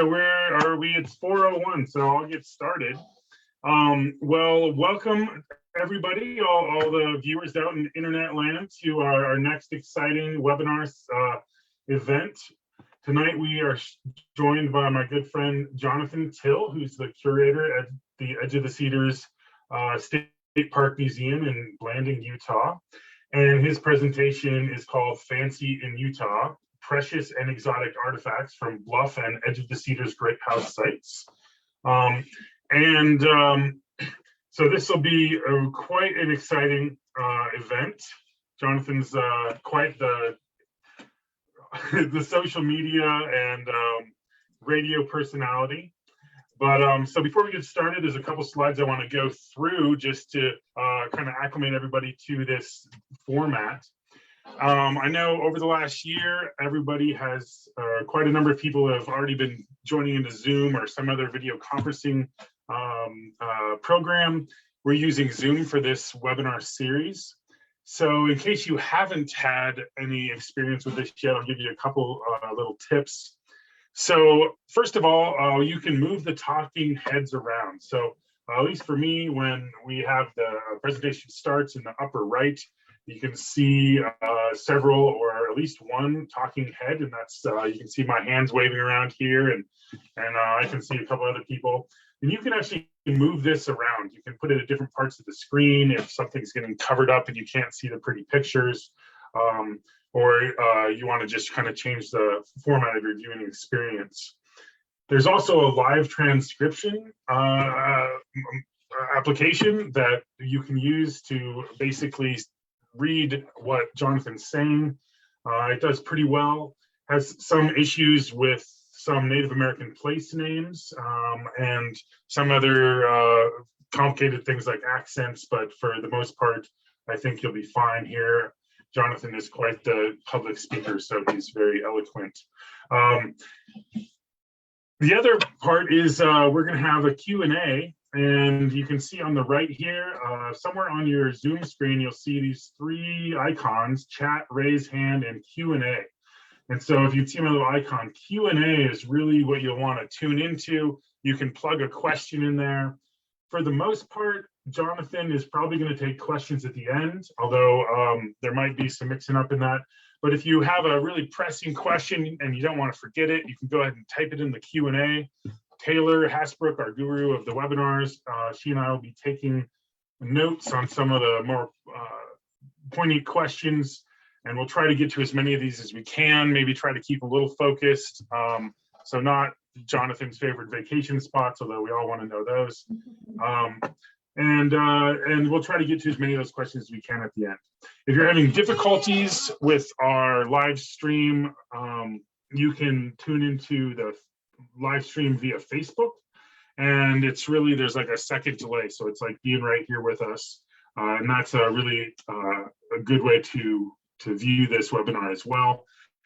where are we? It's 4:01, so I'll get started. Well, welcome everybody, all the viewers out in internet land to our next exciting webinar event. Tonight we are joined by my good friend Jonathan Till, who's the curator at the Edge of the Cedars State Park Museum in Blanding, Utah. And his presentation is called Fancy in Utah: Precious and Exotic Artifacts from Bluff and Edge of the Cedars Great House Sites. So this will be quite an exciting event. Jonathan's quite the social media and radio personality. But so before we get started, there's a couple slides I want to go through just to kind of acclimate everybody to this format. I know over the last year, everybody has, quite a number of people have already been joining into Zoom or some other video conferencing program. We're using Zoom for this webinar series. So in case you haven't had any experience with this yet, I'll give you a couple little tips. So first of all, you can move the talking heads around. So at least for me, when we have the presentation starts in the upper right, you can see several or at least one talking head, and that's you can see my hands waving around here, and I can see a couple other people. And you can actually move this around. You can put it at different parts of the screen if something's getting covered up and you can't see the pretty pictures, or you want to just kind of change the format of your viewing experience. There's also a live transcription application that you can use to basically read what Jonathan's saying. It does pretty well. Has some issues with some Native American place names and some other complicated things like accents, but for the most part, I think you'll be fine here. Jonathan is quite the public speaker, so he's very eloquent. The other part is we're going to have a Q&A, and you can see on the right here, somewhere on your Zoom screen, you'll see these three icons: chat, raise hand, and Q&A. And so if you see my little icon, Q&A is really what you'll want to tune into. You can plug a question in there. For the most part, Jonathan is probably going to take questions at the end, although there might be some mixing up in that. But if you have a really pressing question and you don't want to forget it, you can go ahead and type it in the Q&A. Taylor Hasbrook, our guru of the webinars, she and I will be taking notes on some of the more poignant questions, and we'll try to get to as many of these as we can, maybe try to keep a little focused. So not Jonathan's favorite vacation spots, although we all want to know those. And we'll try to get to as many of those questions as we can at the end. If you're having difficulties with our live stream, you can tune into the live stream via Facebook, and it's really, there's like a second delay, so it's like being right here with us, and that's a really a good way to view this webinar as well.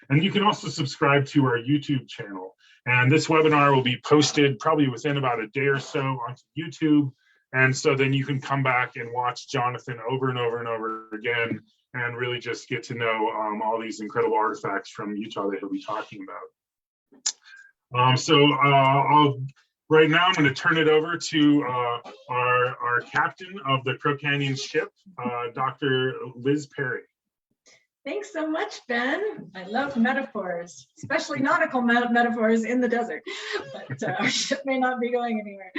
And you can also subscribe to our YouTube channel, and this webinar will be posted probably within about a day or so onto YouTube, and so then you can come back and watch Jonathan over and over and over again and really just get to know all these incredible artifacts from Utah that he'll be talking about. Right now I'm going to turn it over to our captain of the Crow Canyon ship, Dr. Liz Perry. Thanks so much, Ben. I love metaphors, especially nautical metaphors in the desert, but our ship may not be going anywhere.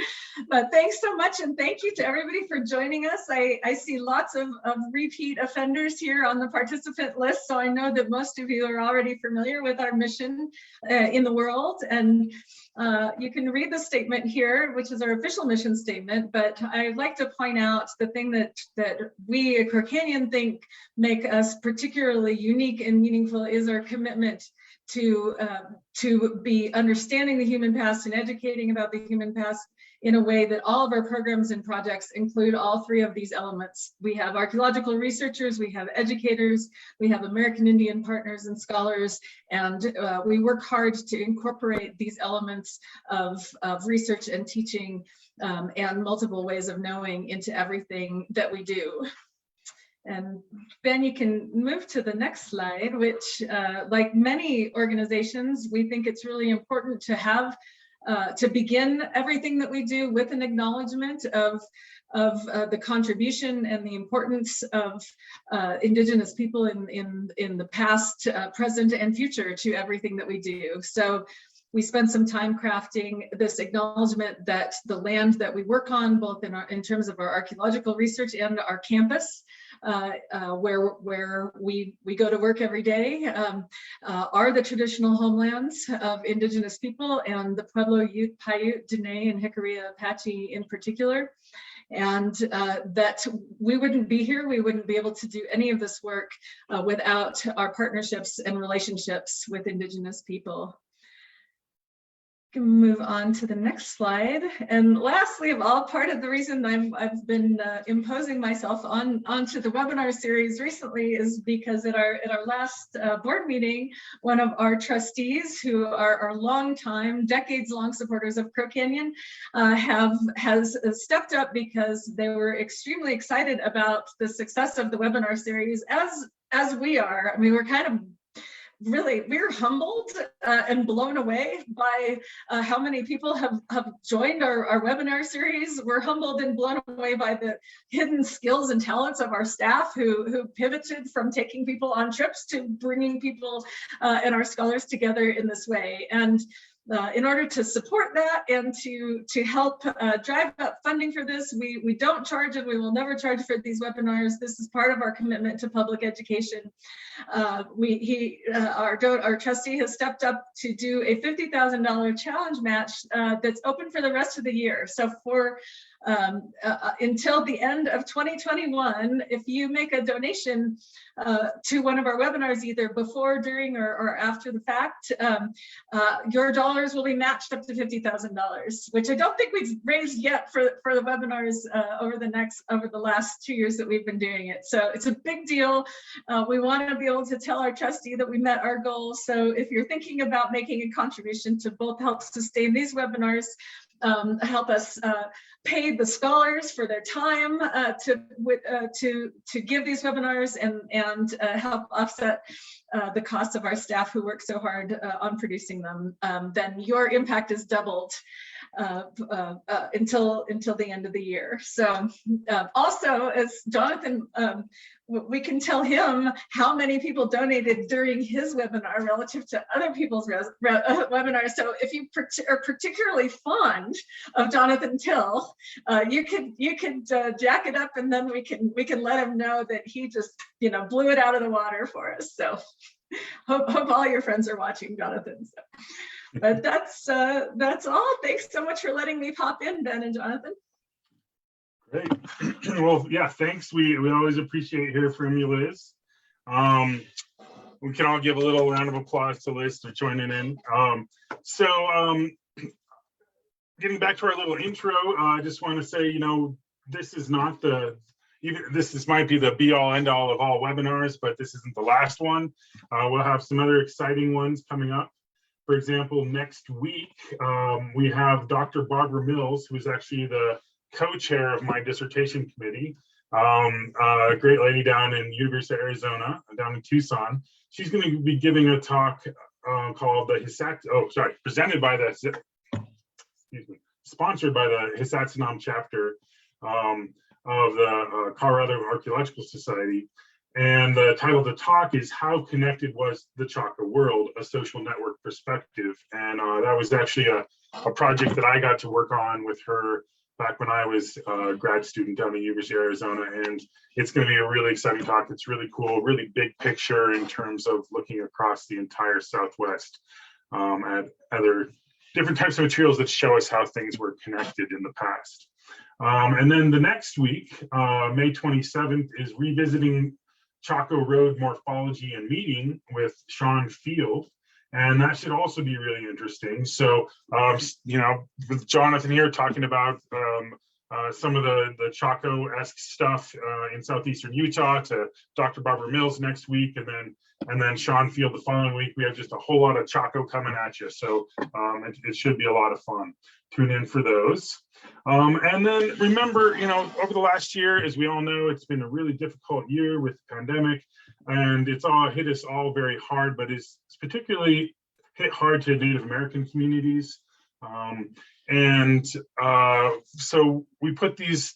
But thanks so much, and thank you to everybody for joining us. I see lots of repeat offenders here on the participant list, so I know that most of you are already familiar with our mission in the world. And you can read the statement here, which is our official mission statement, but I'd like to point out the thing that we at Crow Canyon think make us particularly unique and meaningful is our commitment to be understanding the human past and educating about the human past in a way that all of our programs and projects include all three of these elements. We have archaeological researchers, we have educators, we have American Indian partners and scholars, and we work hard to incorporate these elements of research and teaching and multiple ways of knowing into everything that we do. And Ben, you can move to the next slide, which like many organizations, we think it's really important to have to begin everything that we do with an acknowledgement of the contribution and the importance of Indigenous people in the past, present, and future to everything that we do. So we spent some time crafting this acknowledgement that the land that we work on, both in terms of our archaeological research and our campus, where we go to work every day, are the traditional homelands of Indigenous people, and the Pueblo, Ute, Paiute, Dene, and Jicarilla Apache in particular. And that we wouldn't be here, we wouldn't be able to do any of this work without our partnerships and relationships with Indigenous people. Move on to the next slide. And lastly of all, part of the reason I've been imposing myself onto the webinar series recently is because at our last board meeting, one of our trustees, who are our long-time, decades-long supporters of Crow Canyon, has stepped up because they were extremely excited about the success of the webinar series, as we are. I mean, we're kind of we're humbled and blown away by how many people have joined our webinar series. We're humbled and blown away by the hidden skills and talents of our staff who pivoted from taking people on trips to bringing people and our scholars together in this way. And in order to support that and to help drive up funding for this, we don't charge and we will never charge for these webinars. This is part of our commitment to public education. Our trustee has stepped up to do a $50,000 challenge match that's open for the rest of the year. So for until the end of 2021, if you make a donation to one of our webinars, either before, during, or after the fact, your dollars will be matched up to $50,000, which I don't think we've raised yet for the webinars over the last 2 years that we've been doing it. So it's a big deal. We want to be able to tell our trustee that we met our goal. So if you're thinking about making a contribution to both help sustain these webinars, help us pay the scholars for their time to give these webinars, and help offset the cost of our staff who work so hard on producing them, then your impact is doubled until the end of the year. So also, as Jonathan, we can tell him how many people donated during his webinar relative to other people's webinars. So if you are particularly fond of Jonathan Till, you could jack it up, and then we can let him know that he just blew it out of the water for us. So hope all your friends are watching, Jonathan. So. But that's all. Thanks so much for letting me pop in, Ben and Jonathan. Great. Well, yeah, thanks. We always appreciate hearing from you, Liz. We can all give a little round of applause to Liz for joining in. Getting back to our little intro, I just want to say, this is not this might be the be all end all of all webinars, but this isn't the last one. We'll have some other exciting ones coming up. For example, next week, we have Dr. Barbara Mills, who's actually the co-chair of my dissertation committee, a great lady down in University of Arizona, down in Tucson. She's going to be giving a talk called the sponsored by the Hisatsinom chapter of the Colorado Archaeological Society. And the title of the talk is How Connected Was the Chaco World? A Social Network Perspective. And that was actually a project that I got to work on with her back when I was a grad student down at University of Arizona. And it's going to be a really exciting talk. It's really cool, really big picture in terms of looking across the entire Southwest at other different types of materials that show us how things were connected in the past. And then the next week, May 27th, is Revisiting Chaco Road Morphology and Meeting with Sean Field. And that should also be really interesting. So, with Jonathan here talking about some of the Chaco-esque stuff in southeastern Utah, to Dr. Barbara Mills next week, and then Sean Field the following week. We have just a whole lot of Chaco coming at you. So it should be a lot of fun. Tune in for those. And then remember, over the last year, as we all know, it's been a really difficult year with the pandemic, and it's all hit us all very hard, but it's particularly hit hard to Native American communities. So we put these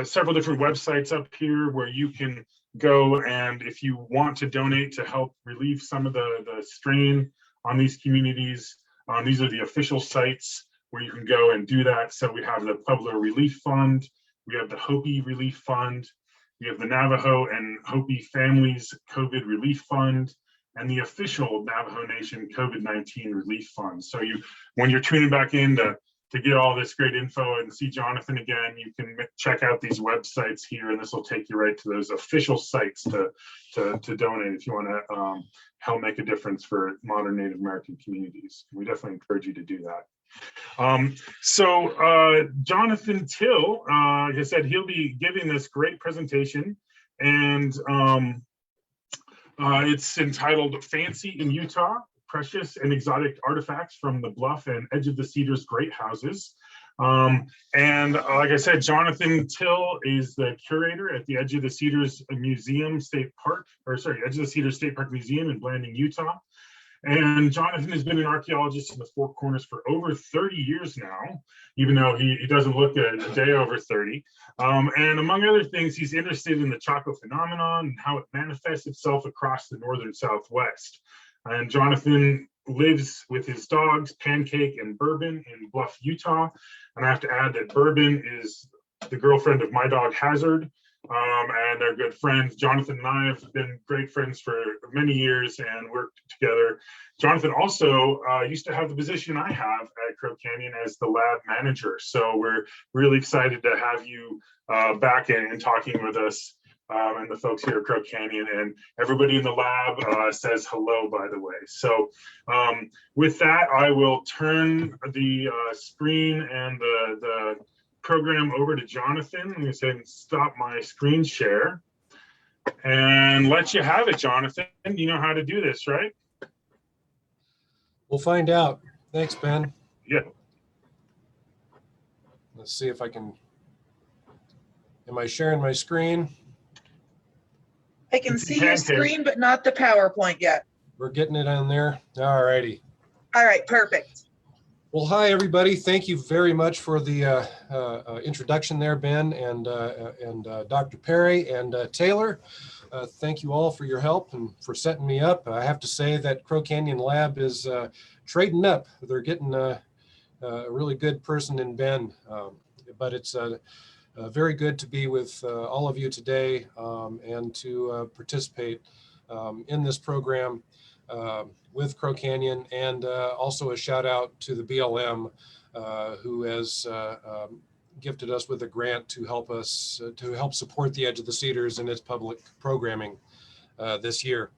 several different websites up here where you can go, and if you want to donate to help relieve some of the strain on these communities, these are the official sites where you can go and do that. So we have the Pueblo Relief Fund, we have the Hopi Relief Fund, we have the Navajo and Hopi Families COVID Relief Fund, and the official Navajo Nation COVID-19 Relief Fund. So when you're tuning back in to get all this great info and see Jonathan again, you can check out these websites here, and this will take you right to those official sites to donate if you want to help make a difference for modern Native American communities. We definitely encourage you to do that. Jonathan Till, like I said, he'll be giving this great presentation, and it's entitled Fancy in Utah, Precious and Exotic Artifacts from the Bluff and Edge of the Cedars Great Houses. And like I said, Jonathan Till is the curator at the Edge of the Cedars Museum State Park, Edge of the Cedars State Park Museum in Blanding, Utah. And Jonathan has been an archaeologist in the Four Corners for over 30 years now, even though he doesn't look a day over 30. And among other things, he's interested in the Chaco Phenomenon and how it manifests itself across the northern Southwest. And Jonathan lives with his dogs, Pancake and Bourbon, in Bluff, Utah. And I have to add that Bourbon is the girlfriend of my dog, Hazard. And they're good friends. Jonathan and I have been great friends for many years and worked together. Jonathan also used to have the position I have at Crow Canyon as the lab manager. So we're really excited to have you back and talking with us, and the folks here at Crow Canyon, and everybody in the lab says hello, by the way. So with that, I will turn the screen and the program over to Jonathan. I'm going to say and stop my screen share and let you have it, Jonathan. You know how to do this, right? We'll find out. Thanks, Ben. Yeah. Let's see if I can. Am I sharing my screen? I can see your screen, but not the PowerPoint yet. We're getting it on there. All righty. All right, perfect. Well, hi, everybody. Thank you very much for the introduction there, Ben, and Dr. Perry and Taylor. Thank you all for your help and for setting me up. I have to say that Crow Canyon Lab is trading up. They're getting a really good person in Ben, but it's very good to be with all of you today and to participate in this program with Crow Canyon, and also a shout out to the BLM who has gifted us with a grant to help us to help support the Edge of the Cedars in its public programming this year.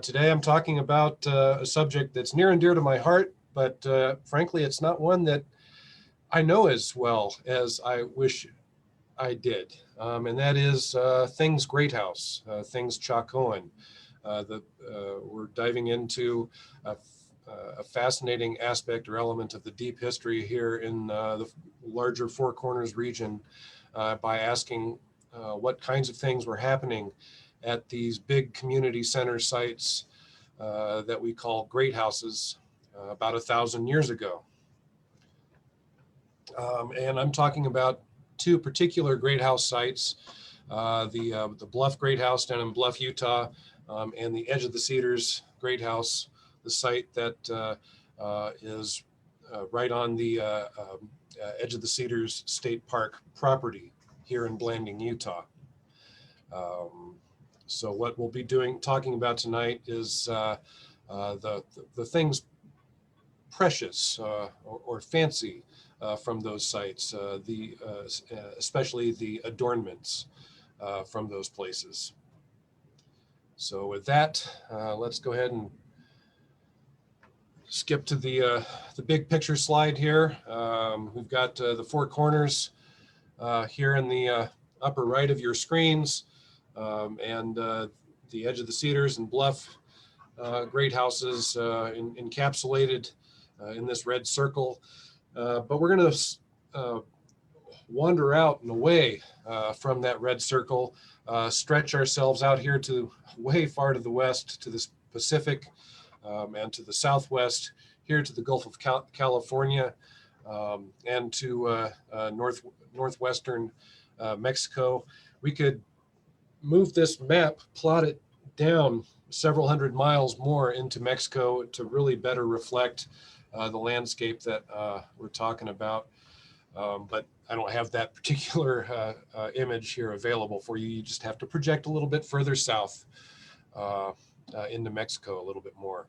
Today I'm talking about a subject that's near and dear to my heart, but frankly it's not one that I know as well as I wish I did, and that is things Great House, things Chacoan. We're diving into a fascinating aspect or element of the deep history here in the larger Four Corners region by asking what kinds of things were happening at these big community center sites that we call great houses about 1,000 years ago. And I'm talking about two particular great house sites, the Bluff Great House down in Bluff, Utah, and the Edge of the Cedars Great House, the site that is right on the Edge of the Cedars State Park property here in Blanding, Utah. So what we'll be talking about tonight is the things precious or fancy from those sites, especially the adornments from those places. So with that, let's go ahead and skip to the big picture slide here. We've got the Four Corners here in the upper right of your screens, and the Edge of the Cedars and Bluff great houses encapsulated in this red circle. But we're going to wander out and away from that red circle, stretch ourselves out here to way far to the west, to the Pacific, and to the southwest here to the Gulf of California, and to northwestern Mexico. We could move this map, plot it down several hundred miles more into Mexico to really better reflect the landscape that we're talking about. But I don't have that particular image here available for you. You just have to project a little bit further south into Mexico a little bit more.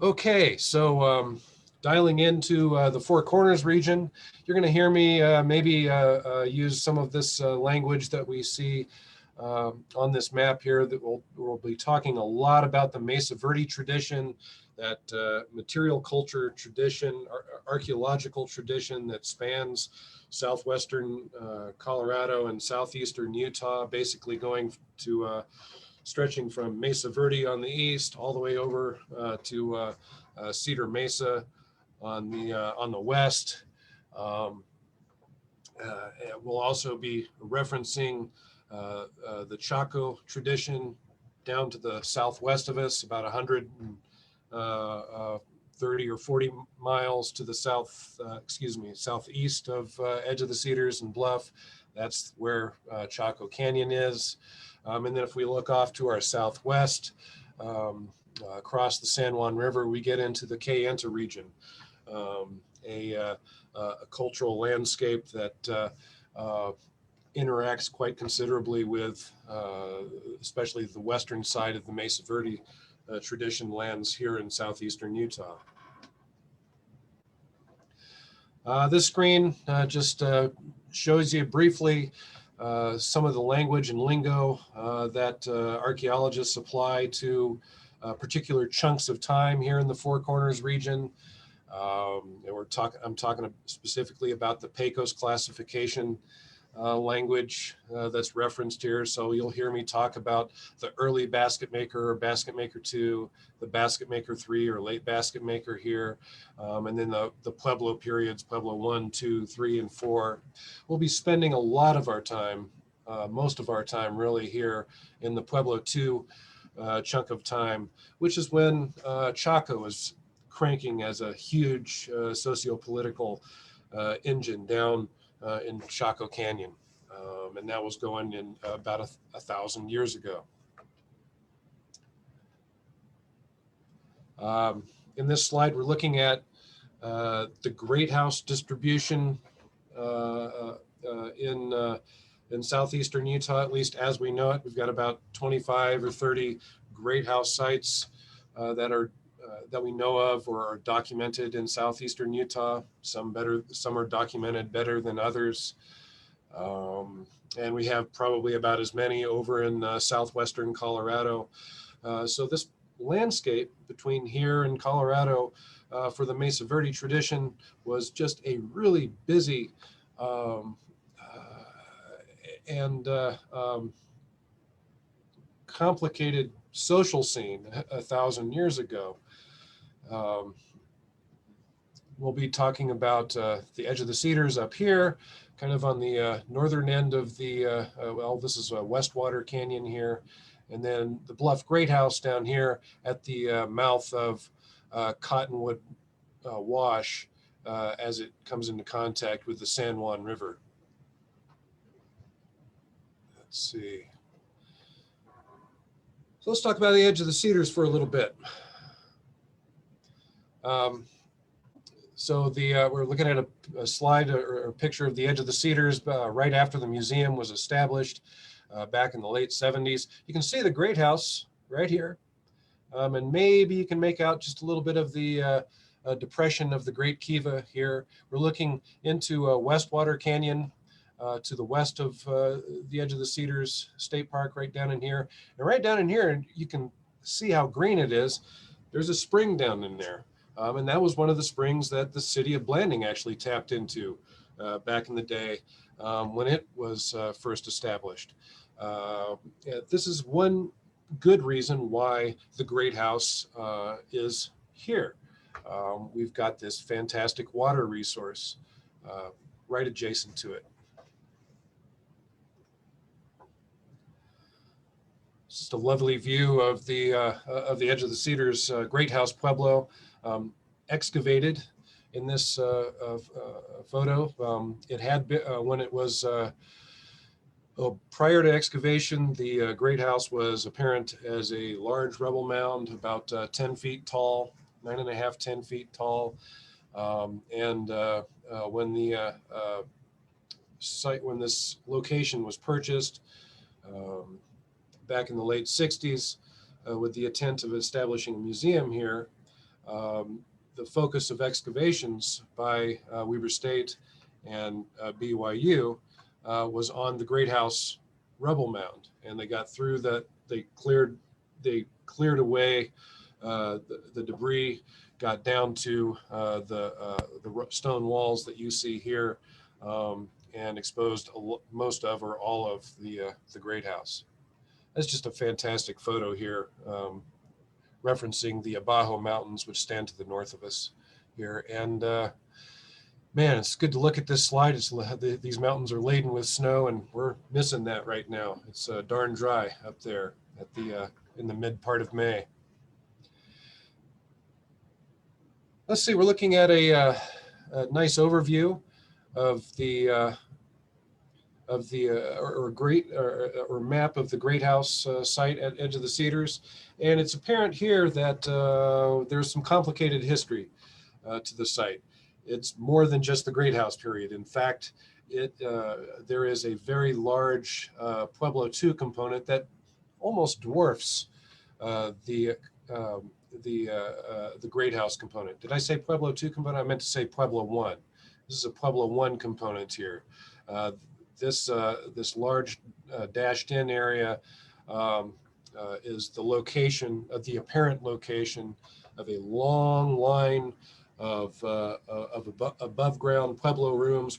Okay, so dialing into the Four Corners region, you're going to hear me maybe use some of this language that we see on this map here. That we'll be talking a lot about the Mesa Verde tradition, that material culture tradition, archaeological tradition that spans southwestern Colorado and southeastern Utah, basically going to stretching from Mesa Verde on the east all the way over to Cedar Mesa on the west. We'll also be referencing the Chaco tradition down to the southwest of us, about 130 or 40 miles to the southeast of Edge of the Cedars and Bluff. That's where Chaco Canyon is. And then if we look off to our southwest, across the San Juan River, we get into the Kayenta region, a cultural landscape that interacts quite considerably with, especially the western side of the Mesa Verde tradition lands here in southeastern Utah. This screen just shows you briefly some of the language and lingo that archaeologists apply to particular chunks of time here in the Four Corners region. I'm talking specifically about the Pecos classification language that's referenced here. So you'll hear me talk about the early basket maker or basket maker 2, the basket maker 3 or late basket maker here, and then the Pueblo periods, Pueblo 1, 2, 3, and 4. We'll be spending a lot of our time, most of our time really here in the Pueblo 2 chunk of time, which is when Chaco is cranking as a huge socio-political engine down in Chaco Canyon. And that was going in about 1,000 years ago. In this slide, we're looking at the great house distribution in southeastern Utah, at least as we know it. We've got about 25 or 30 great house sites that we know of or are documented in southeastern Utah. Some are documented better than others. And we have probably about as many over in southwestern Colorado. So this landscape between here and Colorado for the Mesa Verde tradition was just a really busy and complicated social scene 1,000 years ago. We'll be talking about the Edge of the Cedars up here, kind of on the northern end of the, well, this is Westwater Canyon here, and then the Bluff Great House down here at the mouth of Cottonwood Wash as it comes into contact with the San Juan River. Let's see. So let's talk about the Edge of the Cedars for a little bit. So we're looking at a slide or a picture of the Edge of the Cedars right after the museum was established back in the late 70s. You can see the Great House right here. And maybe you can make out just a little bit of the depression of the Great Kiva here. We're looking into Westwater Canyon to the west of the Edge of the Cedars State Park, right down in here. And right down in here, you can see how green it is. There's a spring down in there. And that was one of the springs that the city of Blanding actually tapped into back in the day when it was first established. This is one good reason why the Great House is here. We've got this fantastic water resource right adjacent to it. just a lovely view of the edge of the Cedars Great House Pueblo, excavated in this photo. It had been, when it was prior to excavation, the Great House was apparent as a large rubble mound, about 10 feet tall, 9.5, 10 feet tall. When the site, when this location was purchased back in the late 60s, with the intent of establishing a museum here, the focus of excavations by Weber State and BYU was on the Great House rubble mound, and they got through that. They cleared away the debris, got down to the stone walls that you see here, and exposed most of or all of the Great House. That's just a fantastic photo here, referencing the Abajo Mountains, which stand to the north of us here. And man, it's good to look at this slide. These mountains are laden with snow, and we're missing that right now. It's darn dry up there at in the mid part of May. Let's see, we're looking at a nice overview of the map of the Great House site at Edge of the Cedars. And it's apparent here that there's some complicated history to the site. It's more than just the Great House period. In fact, there is a very large Pueblo II component that almost dwarfs the Great House component. Did I say Pueblo II component? I meant to say Pueblo I. This is a Pueblo I component here. This large dashed in area is the location of the apparent location of a long line of above ground Pueblo rooms,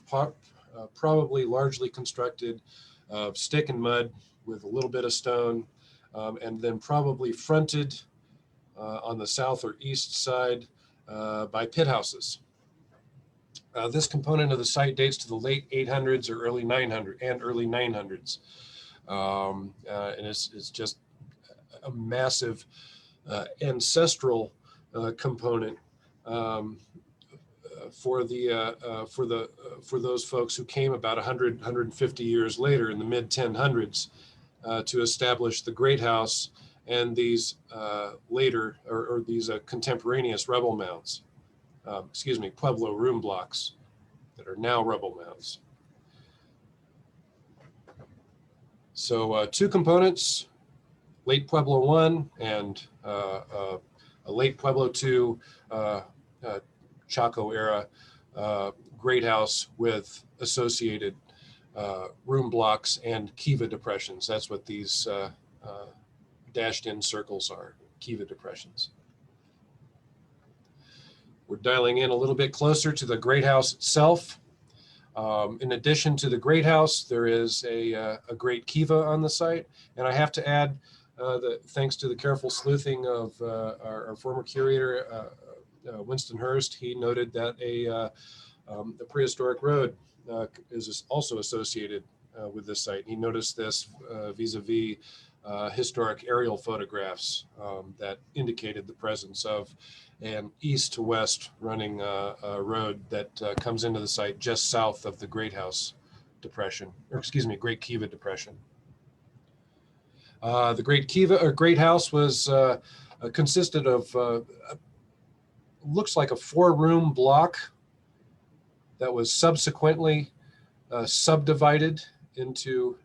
probably largely constructed of stick and mud with a little bit of stone, and then probably fronted on the south or east side by pit houses. This component of the site dates to the late 800s or early 900s. And it's just a massive ancestral component for those folks who came about 150 years later in the mid 1000s to establish the Great House and these later or these contemporaneous rubble mounds. Pueblo room blocks that are now rubble mounds. So two components, late Pueblo I and a late Pueblo II Chaco era Great House with associated room blocks and kiva depressions. That's what these dashed in circles are, kiva depressions. We're dialing in a little bit closer to the Great House itself. In addition to the Great House, there is a great kiva on the site. And I have to add that thanks to the careful sleuthing of our former curator, Winston Hurst, he noted that a prehistoric road is also associated with this site. He noticed this vis-a-vis historic aerial photographs that indicated the presence of an east to west running road that comes into the site just south of the Great House Depression, or excuse me, Great Kiva Depression. The Great Kiva or Great House was consisted of looks like a 4-room block that was subsequently subdivided into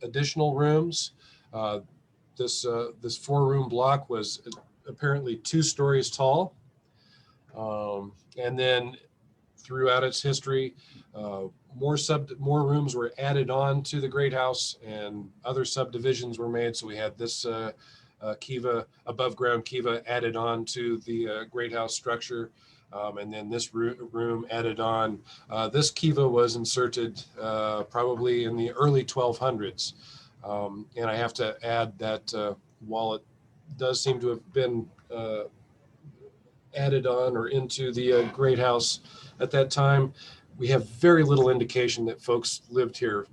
additional rooms. This 4-room block was apparently 2 stories tall, and then throughout its history, more rooms were added on to the Great House, and other subdivisions were made. So we had this kiva, above ground kiva, added on to the Great House structure, and then this room added on. This kiva was inserted probably in the early 1200s, and I have to add that while it does seem to have been added on or into the Great House at that time, we have very little indication that folks lived here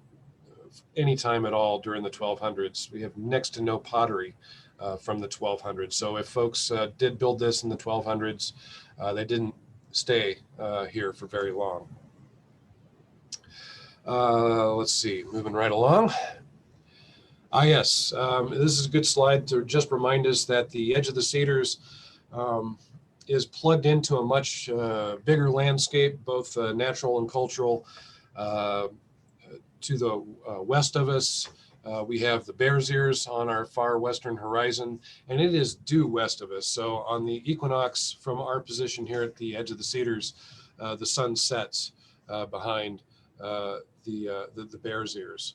any time at all during the 1200s. We have next to no pottery from the 1200s. So if folks did build this in the 1200s, they didn't stay here for very long. Let's see, moving right along. Yes, this is a good slide to just remind us that the edge of the Cedars is plugged into a much bigger landscape, both natural and cultural. To the west of us, we have the Bears Ears on our far western horizon, and it is due west of us. So on the equinox from our position here at the edge of the Cedars, the sun sets behind the Bears Ears.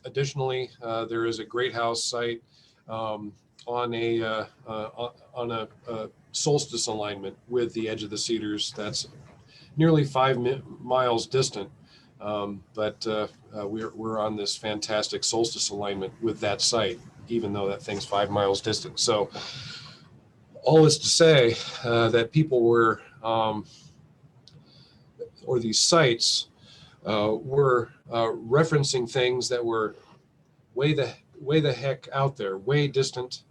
Additionally, there is a great house site on a solstice alignment with the edge of the Cedars. That's nearly 5 miles distant, but we're on this fantastic solstice alignment with that site, even though that thing's 5 miles distant. So all is to say that people were, or these sites were referencing things that were way the heck out there, way distant.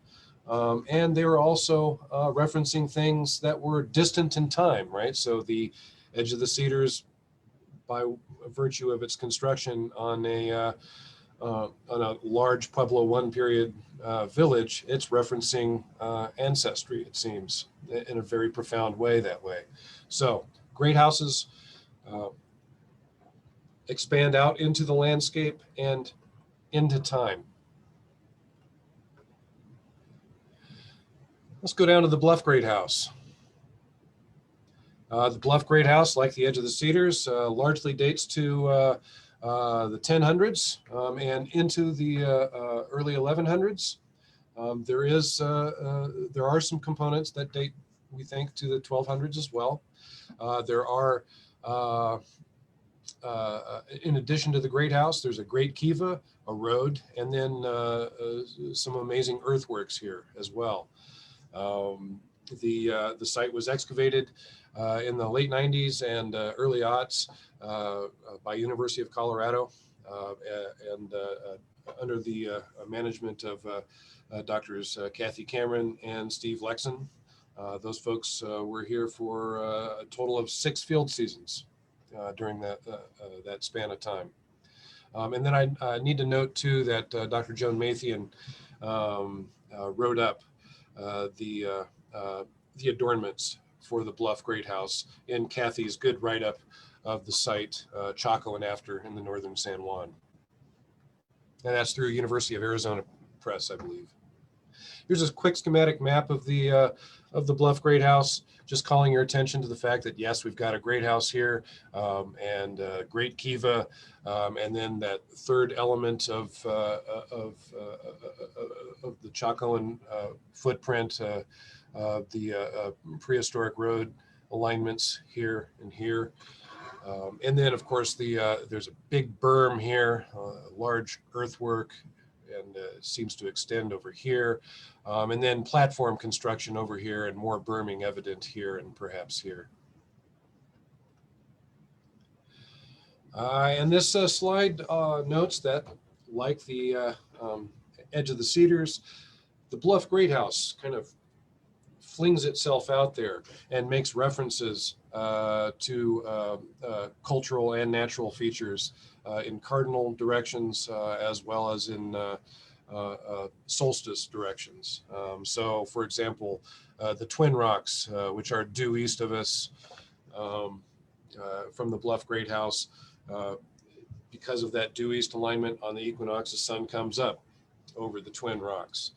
And they were also referencing things that were distant in time, right? So the edge of the Cedars, by virtue of its construction on a large Pueblo I period village, it's referencing ancestry, it seems, in a very profound way that way. So great houses expand out into the landscape and into time. Let's go down to the Bluff Great House. The Bluff Great House, like the edge of the Cedars, largely dates to the 1000s and into the early 1100s. There are some components that date, we think, to the 1200s as well. There are, in addition to the Great House, there's a Great Kiva, a road, and then some amazing earthworks here as well. The site was excavated in the late 90s and early aughts by University of Colorado and under the management of Doctors Kathy Cameron and Steve Lexon. Those folks were here for a total of 6 field seasons during that span of time. And then I need to note too that Dr. Joan Mathian wrote up the adornments for the Bluff Great House in Kathy's good write-up of the site, Chaco and After in the northern San Juan. And that's through University of Arizona Press, I believe. Here's a quick schematic map of the Bluff Great House, just calling your attention to the fact that, yes, we've got a great house here and Great Kiva, and then that third element of the Chacoan footprint, the prehistoric road alignments here and here. And then, of course, there's a big berm here, large earthwork, and seems to extend over here. And then platform construction over here and more berming evident here and perhaps here. And this slide notes that, like the edge of the Cedars, the Bluff Great House kind of flings itself out there and makes references to cultural and natural features in cardinal directions as well as in solstice directions. So, for example, the Twin Rocks, which are due east of us from the Bluff Great House, because of that due east alignment on the equinox, the sun comes up over the Twin Rocks.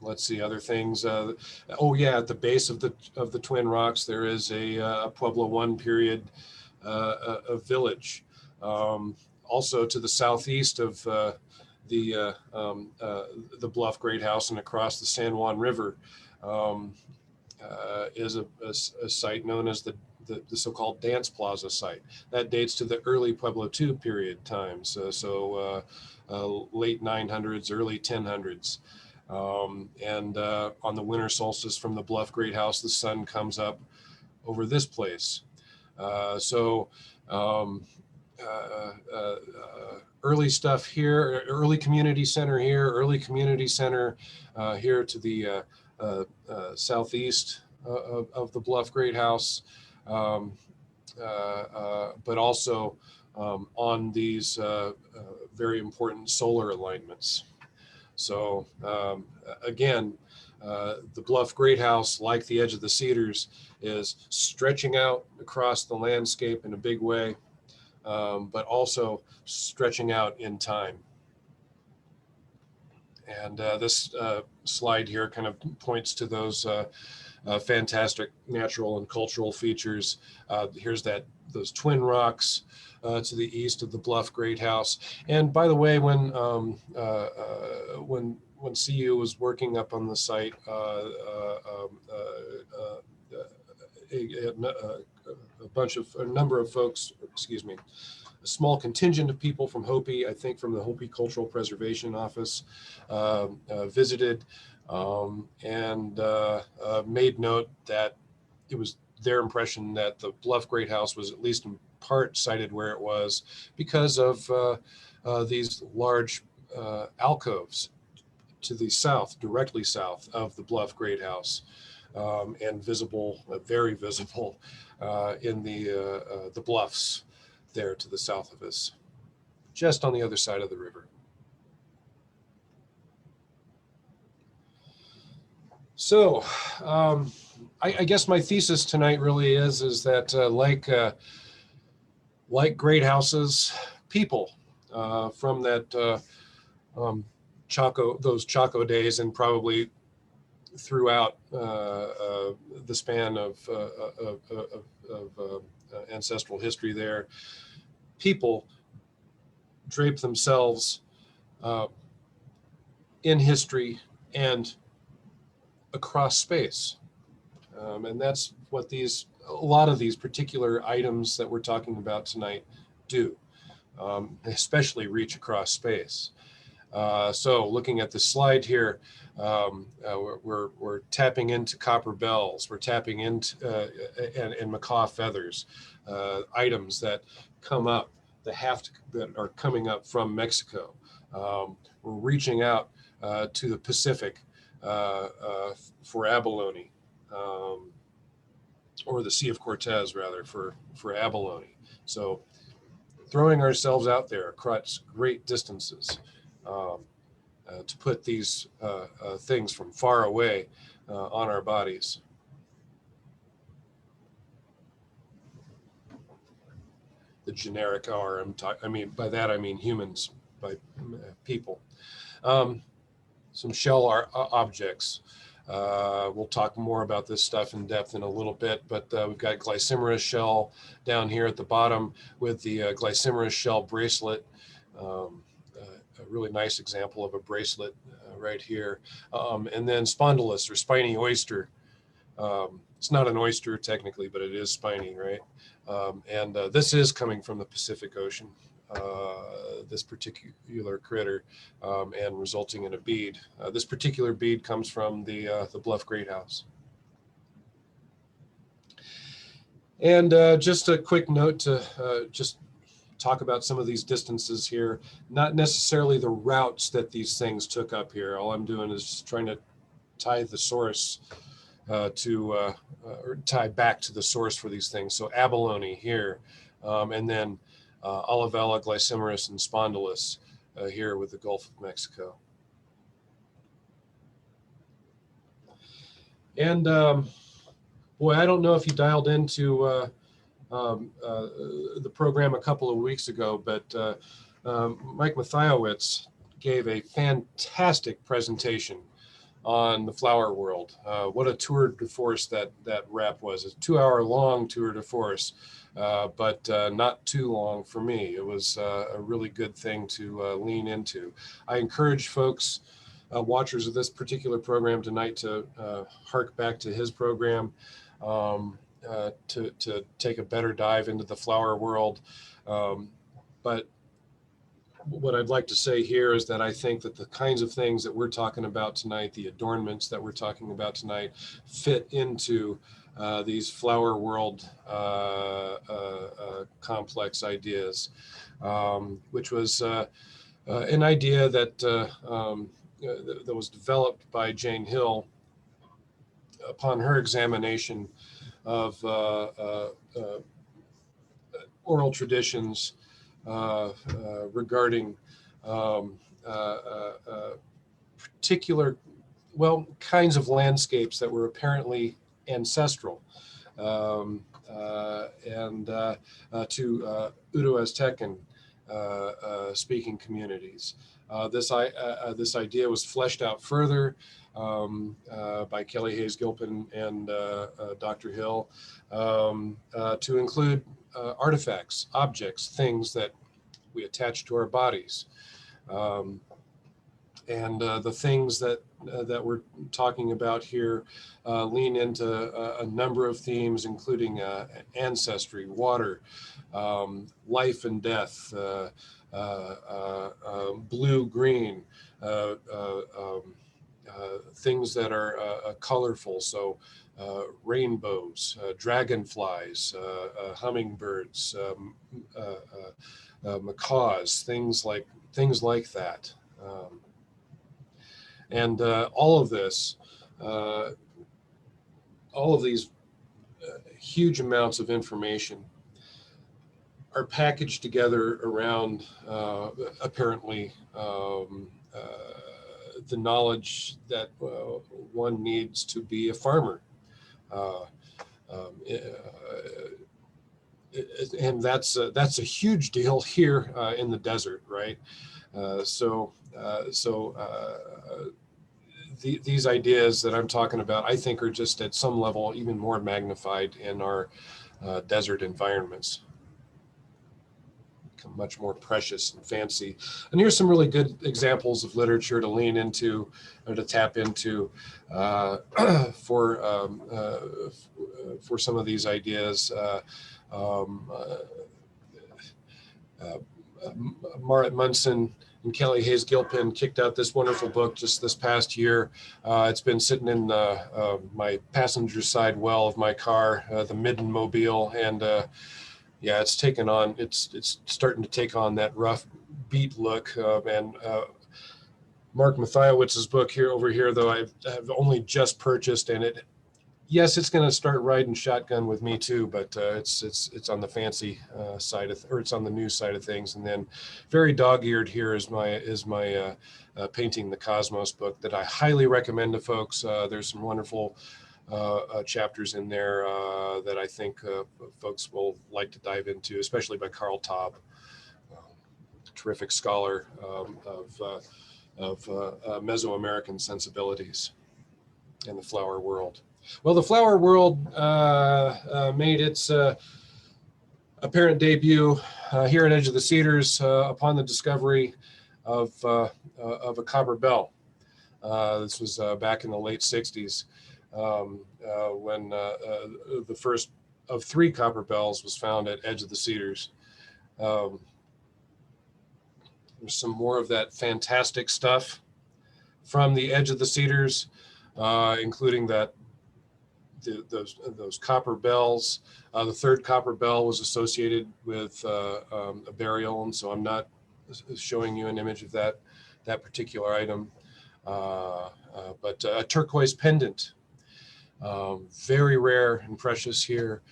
Let's see other things. Oh yeah, at the base of the Twin Rocks, there is a Pueblo I period a village. Also to the southeast of the Bluff Great House and across the San Juan River is a site known as the so-called Dance Plaza site. That dates to the early Pueblo II period times, late 900s, early 1000s. And on the winter solstice from the Bluff Great House, the sun comes up over this place. early stuff here, early community center here, early community center here to the southeast of the Bluff Great House, but also on these very important solar alignments. So again, the Bluff Great House, like the edge of the Cedars, is stretching out across the landscape in a big way, but also stretching out in time. And this slide here kind of points to those fantastic natural and cultural features. Here's those twin rocks to the east of the Bluff Great House. And by the way, when CU was working up on the site, a number of folks, excuse me, a small contingent of people from Hopi, I think from the Hopi Cultural Preservation Office, visited and made note that it was their impression that the Bluff Great House was at least in part sited where it was because of these large alcoves to the south, directly south of the Bluff Great House, and visible, very visible in the bluffs there to the south of us, just on the other side of the river. So I guess my thesis tonight really is that like great houses, people from that those Chaco days, and probably throughout the span of ancestral history there, people drape themselves in history and across space. And that's what a lot of these particular items that we're talking about tonight do, especially reach across space. So looking at the slide here, we're tapping into copper bells, we're tapping into and macaw feathers, items that come up, that are coming up from Mexico. We're reaching out to the Pacific for abalone, or the Sea of Cortez rather, for abalone. So throwing ourselves out there across great distances to put these things from far away on our bodies. The generic R, by that I mean humans, by people. Some shell objects. We'll talk more about this stuff in depth in a little bit, but we've got glycymerus shell down here at the bottom with the glycymerus shell bracelet. A really nice example of a bracelet right here. And then spondylus, or spiny oyster. It's not an oyster technically, but it is spiny, right? And this is coming from the Pacific Ocean, this particular critter, and resulting in a bead. This particular bead comes from the Bluff Great House. And just a quick note to just talk about some of these distances here, not necessarily the routes that these things took up here. All I'm doing is just trying to tie the source or tie back to the source for these things. So abalone here, and then olivella, glycymerus, and spondylus here with the Gulf of Mexico. And boy, I don't know if you dialed into the program a couple of weeks ago, but Mike Mathiowicz gave a fantastic presentation on the flower world. What a tour de force that rap was. It's a 2-hour-long tour de force, but not too long for me. It was a really good thing to lean into. I encourage folks, watchers of this particular program tonight, to hark back to his program, to take a better dive into the flower world. But what I'd like to say here is that I think that the kinds of things that we're talking about tonight, the adornments that we're talking about tonight, fit into these flower world complex ideas, which was an idea that that was developed by Jane Hill upon her examination of oral traditions regarding particular, well, kinds of landscapes that were apparently ancestral and to Uto-Aztecan speaking communities. This idea was fleshed out further by Kelly Hayes Gilpin and Dr. Hill to include artifacts, objects, things that we attach to our bodies. And the things that we're talking about here lean into a number of themes, including ancestry, water, life and death, blue, green, things that are colorful, so rainbows, dragonflies, hummingbirds, macaws, things like that. And all of this, all of these huge amounts of information are packaged together around apparently the knowledge that one needs to be a farmer. And that's a huge deal here in the desert, right? These ideas that I'm talking about, I think, are just at some level even more magnified in our desert environments. Become much more precious and fancy. And here's some really good examples of literature to lean into or to tap into for some of these ideas. Marit Munson and Kelly Hayes Gilpin kicked out this wonderful book just this past year. It's been sitting in my passenger side well of my car, the Midden Mobile, and yeah, it's taken on. It's starting to take on that rough beat look. And Mark Mathiawicz's book over here, though, I've only just purchased, and yes, it's going to start riding shotgun with me too, but it's on the fancy side or it's on the new side of things. And then very dog-eared here is my Painting the Cosmos book that I highly recommend to folks. There's some wonderful chapters in there that I think folks will like to dive into, especially by Carl Taub, terrific scholar of Mesoamerican sensibilities in the flower world. Well, the flower world made its apparent debut here at Edge of the Cedars upon the discovery of a copper bell. This was back in the late 60s when the first of 3 copper bells was found at Edge of the Cedars. There's some more of that fantastic stuff from the Edge of the Cedars, including that those copper bells. The 3rd copper bell was associated with a burial, and so I'm not showing you an image of that particular item. But a turquoise pendant, very rare and precious here.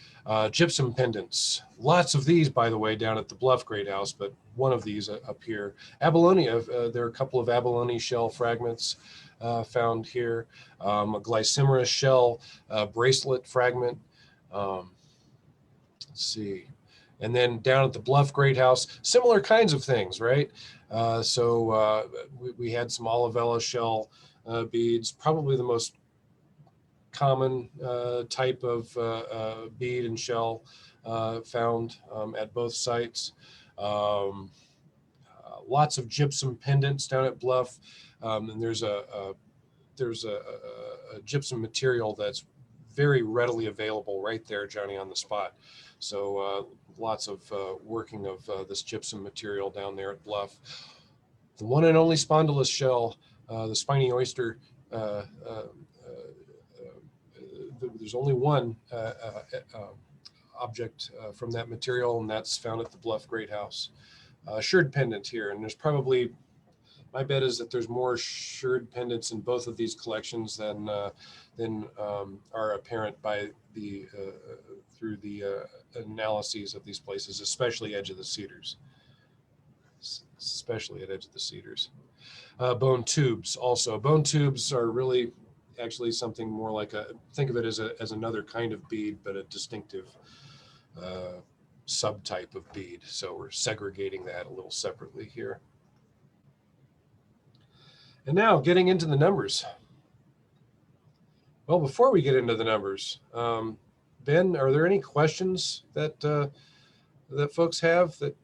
Gypsum pendants, lots of these, by the way, down at the Bluff Great House, but one of these up here. Abalone, there are a couple of abalone shell fragments found here. A glycymera shell bracelet fragment. Let's see. And then down at the Bluff Great House, similar kinds of things, right? We had some olivella shell beads, probably the most common type of bead and shell found at both sites. Lots of gypsum pendants down at Bluff, and there's a gypsum material that's very readily available right there, Johnny, on the spot. So lots of working of this gypsum material down there at Bluff. The one and only spondylus shell, the Spiny Oyster, there's only one object from that material, and that's found at the Bluff Great House. Shirred pendant here, and there's probably, my bet is that there's more shirred pendants in both of these collections than are apparent by the through the analyses of these places, especially Edge of the Cedars. Especially at Edge of the Cedars. Bone tubes also. Bone tubes are really actually something more like think of it as another kind of bead, but a distinctive subtype of bead. So we're segregating that a little separately here. And now getting into the numbers. Well, before we get into the numbers, Ben, are there any questions that that folks have that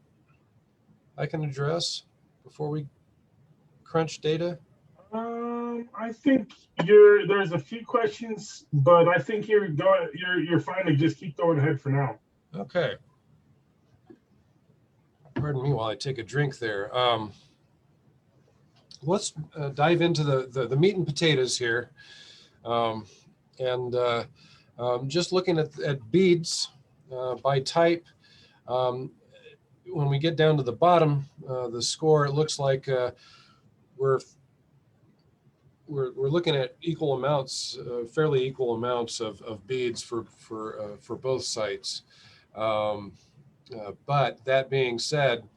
I can address before we crunch data? I think there's a few questions, but I think you're fine to just keep going ahead for now. Okay. Pardon me while I take a drink there. Let's dive into the meat and potatoes here. Just looking at beads by type, when we get down to the bottom, the score, it looks like we're looking at equal amounts, fairly equal amounts of beads for both sites. But that being said,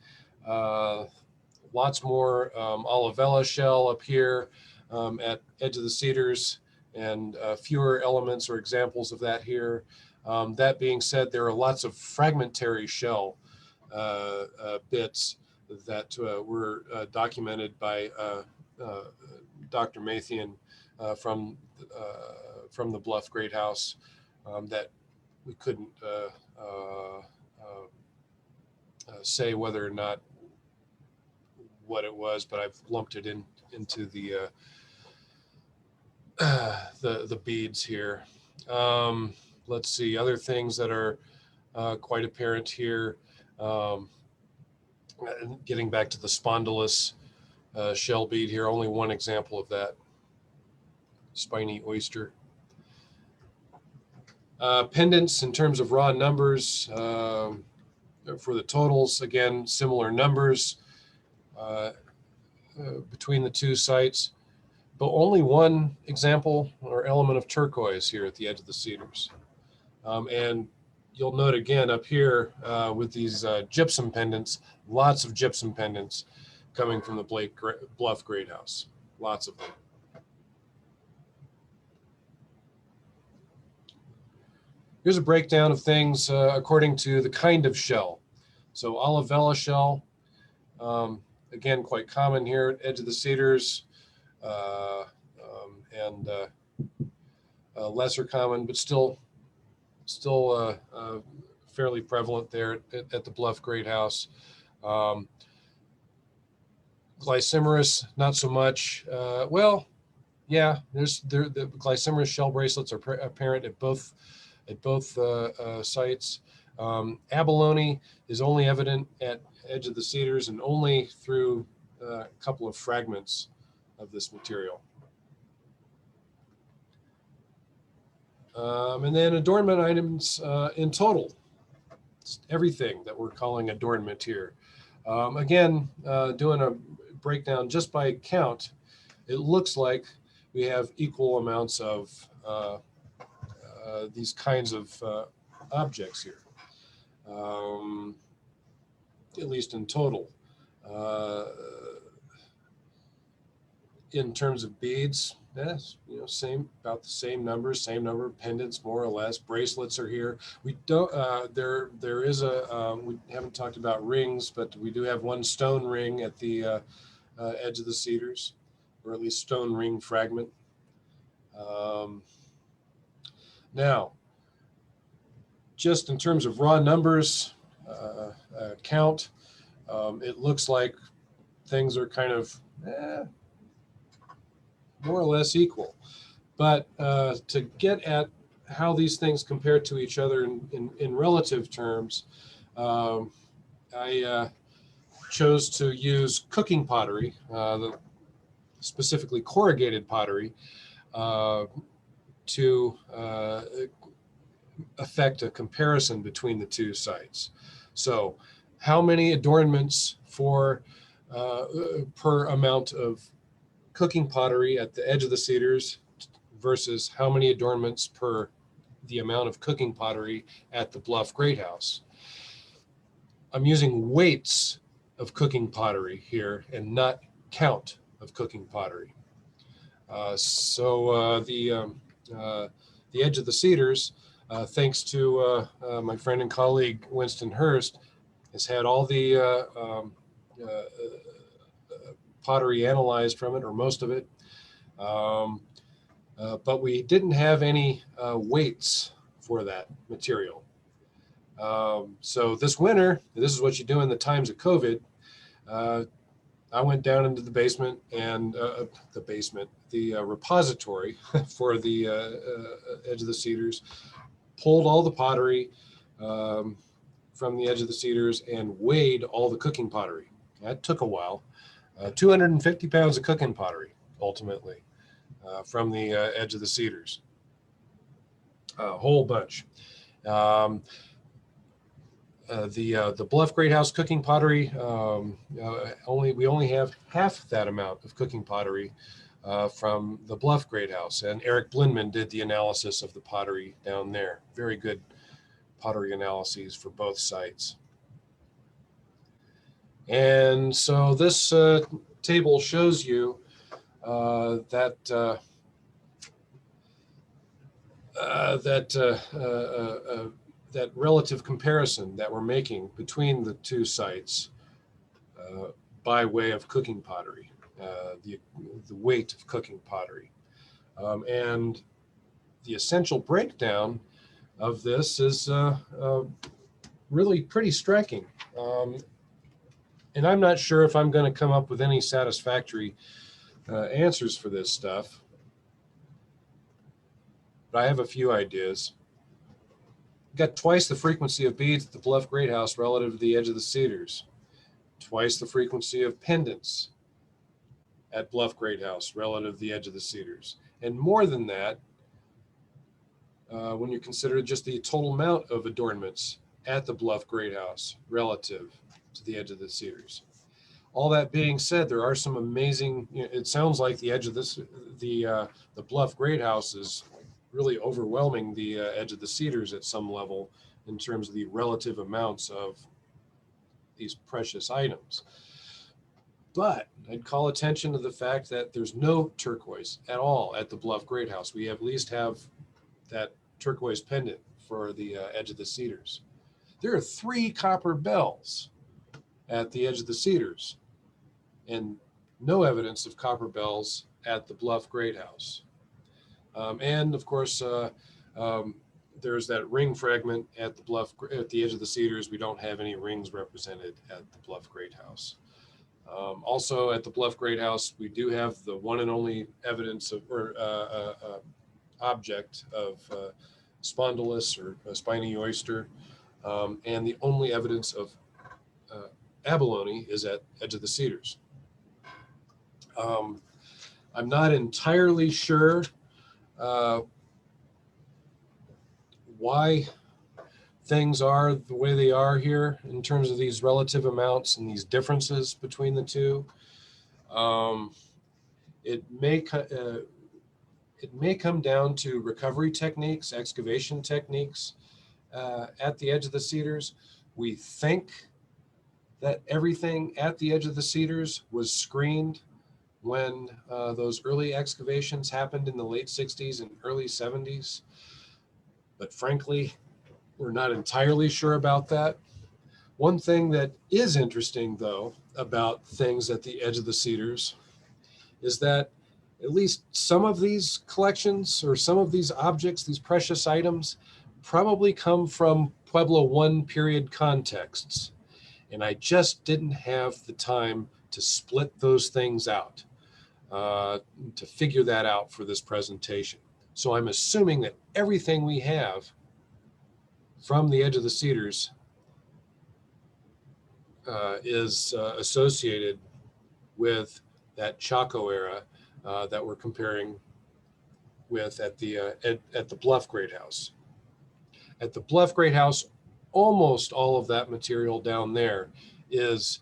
lots more olivella shell up here at Edge of the Cedars, and fewer elements or examples of that here. That being said, there are lots of fragmentary shell bits that were documented by Dr. Mathian from the Bluff Great House that we couldn't say whether or not what it was, but I've lumped it into the beads here. Let's see, other things that are quite apparent here. Getting back to the spondylus shell bead here, only one example of that, Spiny Oyster. Pendants in terms of raw numbers for the totals, again, similar numbers between the two sites, but only one example or element of turquoise here at the Edge of the Cedars. And you'll note again up here with these gypsum pendants, lots of gypsum pendants coming from the Bluff Great House, lots of them. Here's a breakdown of things according to the kind of shell. So olivella shell, again, quite common here at Edge of the Cedars, and lesser common, but still fairly prevalent there at the Bluff Great House. Glycymerus, not so much. Well, yeah, the glycymerus shell bracelets are apparent at both sites. Abalone is only evident at Edge of the Cedars and only through a couple of fragments of this material. And then adornment items in total, it's everything that we're calling adornment here. Again, doing a breakdown just by count, it looks like we have equal amounts of these kinds of objects here, at least in total. In terms of beads, yes, about the same numbers, same number of pendants, more or less. Bracelets are here. We don't. There is a. We haven't talked about rings, but we do have one stone ring at the Edge of the Cedars, or at least stone ring fragment. Now, just in terms of raw numbers count, it looks like things are kind of more or less equal. But to get at how these things compare to each other in relative terms, I chose to use cooking pottery, specifically corrugated pottery, to affect a comparison between the two sites. So how many adornments for per amount of cooking pottery at the edge of the Cedars versus how many adornments per the amount of cooking pottery at the Bluff Greathouse. I'm using weights of cooking pottery here and not count of cooking pottery. The edge of the Cedars, thanks to my friend and colleague Winston Hurst, has had all the pottery analyzed from it, or most of it. But we didn't have any weights for that material. So this winter, this is what you do in the times of COVID. I went down into the basement and the repository for the edge of the Cedars, pulled all the pottery from the edge of the Cedars and weighed all the cooking pottery. That took a while. 250 pounds of cooking pottery, ultimately, from the edge of the Cedars. A whole bunch. The Bluff Greathouse cooking pottery, we only have half that amount of cooking pottery from the Bluff Greathouse, and Eric Blindman did the analysis of the pottery down there. Very good pottery analyses for both sites. And so this table shows you that relative comparison that we're making between the two sites by way of cooking pottery, the weight of cooking pottery. And the essential breakdown of this is really pretty striking. And I'm not sure if I'm going to come up with any satisfactory answers for this stuff, but I have a few ideas. Got twice the frequency of beads at the Bluff Greathouse relative to the edge of the Cedars. Twice the frequency of pendants at Bluff Greathouse relative to the edge of the Cedars. And more than that, when you consider just the total amount of adornments at the Bluff Greathouse relative to the edge of the Cedars. All that being said, there are some amazing, it sounds like the edge of the Bluff Greathouse is really overwhelming the edge of the Cedars at some level in terms of the relative amounts of these precious items. But I'd call attention to the fact that there's no turquoise at all at the Bluff Greathouse. We at least have that turquoise pendant for the edge of the Cedars. There are 3 copper bells at the edge of the Cedars and no evidence of copper bells at the Bluff Greathouse. And of course, there's that ring fragment at the edge of the Cedars. We don't have any rings represented at the Bluff Greathouse. Also at the Bluff Greathouse, we do have the one and only evidence of, object of spondylus or spiny oyster, and the only evidence of abalone is at edge of the Cedars. I'm not entirely sure why things are the way they are here in terms of these relative amounts and these differences between the two. It may come down to recovery techniques, excavation techniques at the edge of the Cedars. We think that everything at the edge of the Cedars was screened when those early excavations happened in the late 60s and early 70s. But frankly, we're not entirely sure about that. One thing that is interesting, though, about things at the edge of the Cedars is that at least some of these collections or some of these objects, these precious items, probably come from Pueblo I period contexts. And I just didn't have the time to split those things out, to figure that out for this presentation. So I'm assuming that everything we have from the edge of the Cedars is associated with that Chaco era that we're comparing with at the Bluff Great House. At the Bluff Great House, almost all of that material down there is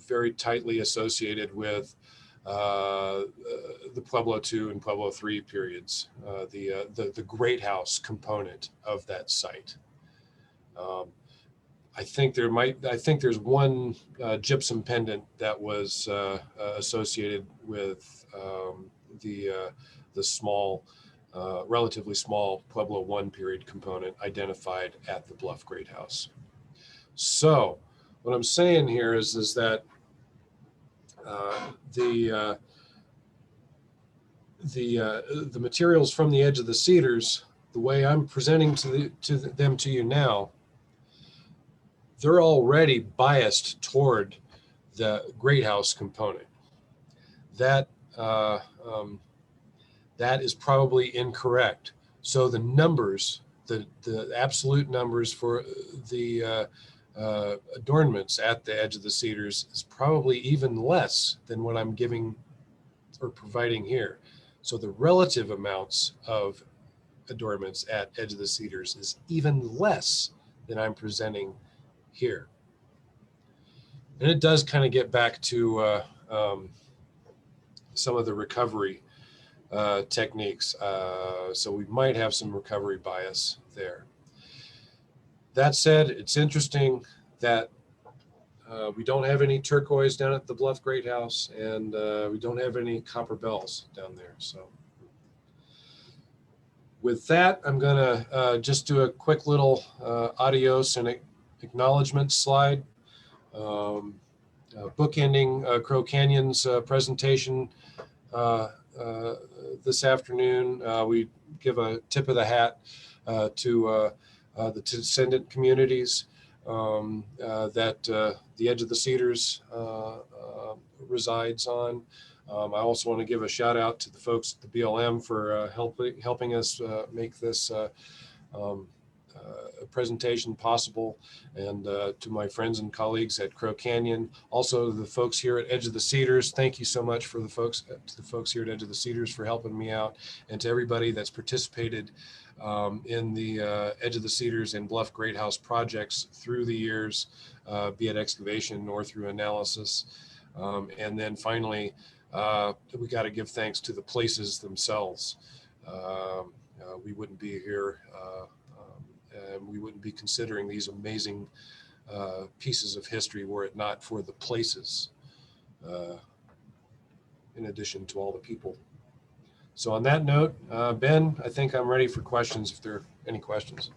very tightly associated with the Pueblo II and Pueblo III periods, the Great House component of that site. I think there's one gypsum pendant that was associated with the small, relatively small Pueblo I period component identified at the Bluff Great House. So what I'm saying here is that the materials from the edge of the Cedars, the way I'm presenting them to you now, they're already biased toward the Great House component. That is probably incorrect. So the numbers, the absolute numbers for the adornments at the edge of the Cedars is probably even less than what I'm giving or providing here. So the relative amounts of adornments at edge of the Cedars is even less than I'm presenting here. And it does kind of get back to some of the recovery techniques. So we might have some recovery bias there. That said, it's interesting that we don't have any turquoise down at the Bluff Great House, and we don't have any copper bells down there. So with that, I'm gonna just do a quick little adios and acknowledgement slide. Bookending Crow Canyon's presentation this afternoon. We give a tip of the hat to the descendant communities that the edge of the Cedars resides on. I also want to give a shout out to the folks at the BLM for helping us make this presentation possible, and to my friends and colleagues at Crow Canyon, also the folks here at Edge of the Cedars. Thank you so much for to the folks here at Edge of the Cedars for helping me out, and to everybody that's participated in the Edge of the Cedars and Bluff Great House projects through the years, be it excavation or through analysis. And then finally, we got to give thanks to the places themselves. We wouldn't be here, and we wouldn't be considering these amazing pieces of history were it not for the places, in addition to all the people. So on that note, Ben, I think I'm ready for questions if there are any questions.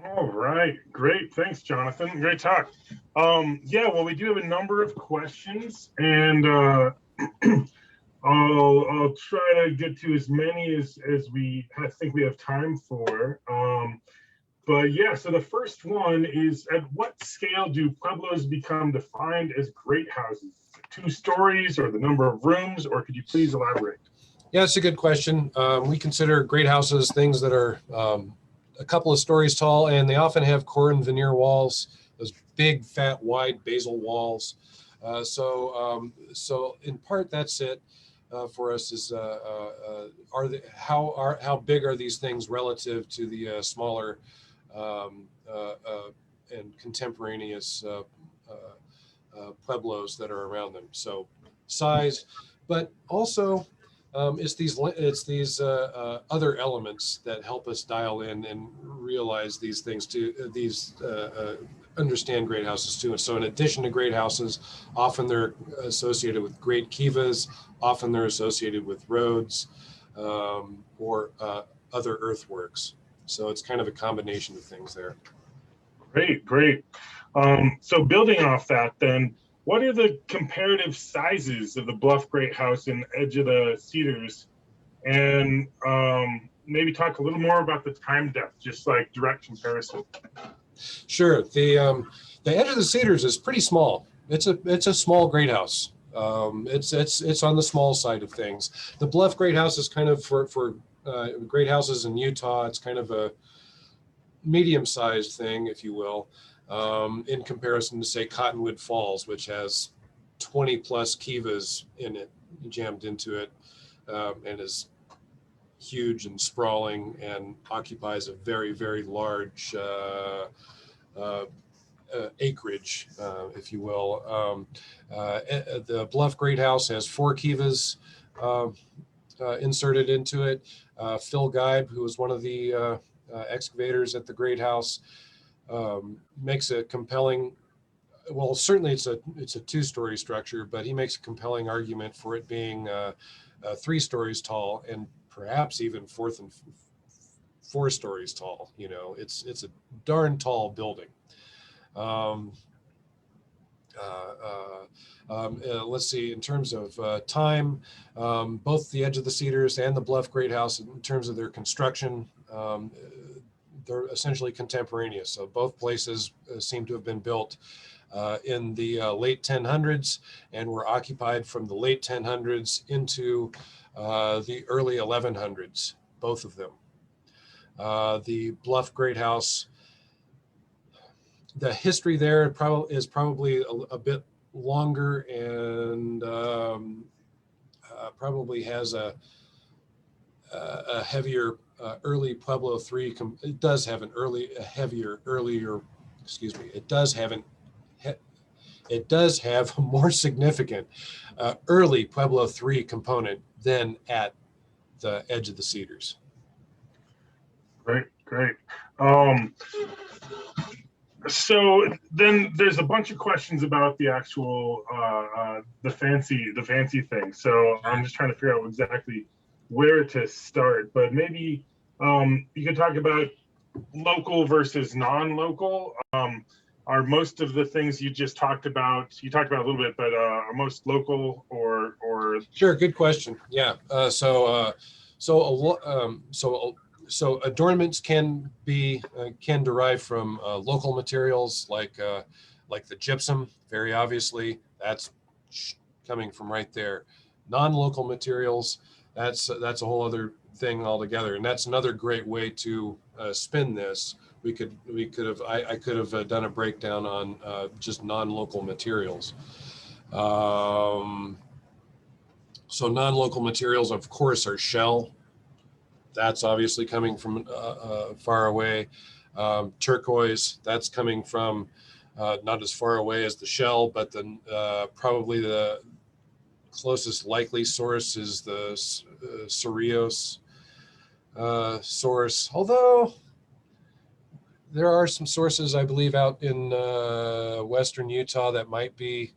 All right, great. Thanks, Jonathan. Great talk. Yeah, well, we do have a number of questions, and I'll try to get to as many as I think we have time for. But yeah, so the first one is, at what scale do Pueblos become defined as great houses? 2 stories, or the number of rooms, or could you please elaborate? Yeah, it's a good question. We consider great houses things that are a couple of stories tall, and they often have core and veneer walls, those big, fat, wide basal walls. So in part, that's it for us. Is how big are these things relative to the smaller and contemporaneous pueblos that are around them? So size, but also it's these other elements that help us dial in and realize these things too. Understand great houses too. And so in addition to great houses, often they're associated with great kivas, often they're associated with roads or other earthworks. So it's kind of a combination of things there. Great, great. So building off that then, what are the comparative sizes of the Bluff Great House and Edge of the Cedars? And maybe talk a little more about the time depth, just like direct comparison. Sure. The Edge of the Cedars is pretty small. It's a small great house. It's on the small side of things. The Bluff Great House is kind of for great houses in Utah. It's kind of a medium-sized thing, if you will, in comparison to, say, Cottonwood Falls, which has 20 plus kivas in it, jammed into it, and is huge and sprawling and occupies a very, very large acreage, if you will. The Bluff Great House has 4 kivas inserted into it. Phil Geib, who was one of the excavators at the Great House, makes a compelling, well, certainly it's a 2-story structure, but he makes a compelling argument for it being 3 stories tall and perhaps even 4 stories tall. You know, it's a darn tall building. Let's see, in terms of time, both the Edge of the Cedars and the Bluff Great House, in terms of their construction, they're essentially contemporaneous. So both places seem to have been built in the late 1000s and were occupied from the late 1000s into the early 1100s, both of them. The Bluff Great House, the history there is probably a bit longer and probably has a heavier early Pueblo 3. It does have an it does have a more significant early Pueblo 3 component than at the Edge of the Cedars. Great. So then there's a bunch of questions about the actual the fancy thing. So I'm just trying to figure out exactly where to start. But maybe you could talk about local versus non-local. Are most of the things you just talked about a little bit, but are most local or? Sure, good question. Yeah. So adornments can derive from local materials like the gypsum. Very obviously, that's coming from right there. Non-local materials, that's a whole other thing altogether, and that's another great way to spin this. I could have done a breakdown on just non-local materials. So non-local materials, of course, are shell. That's obviously coming from far away. Turquoise, that's coming from not as far away as the shell, but then probably the closest likely source is the Cerrillos source. Although there are some sources, I believe, out in western Utah that might be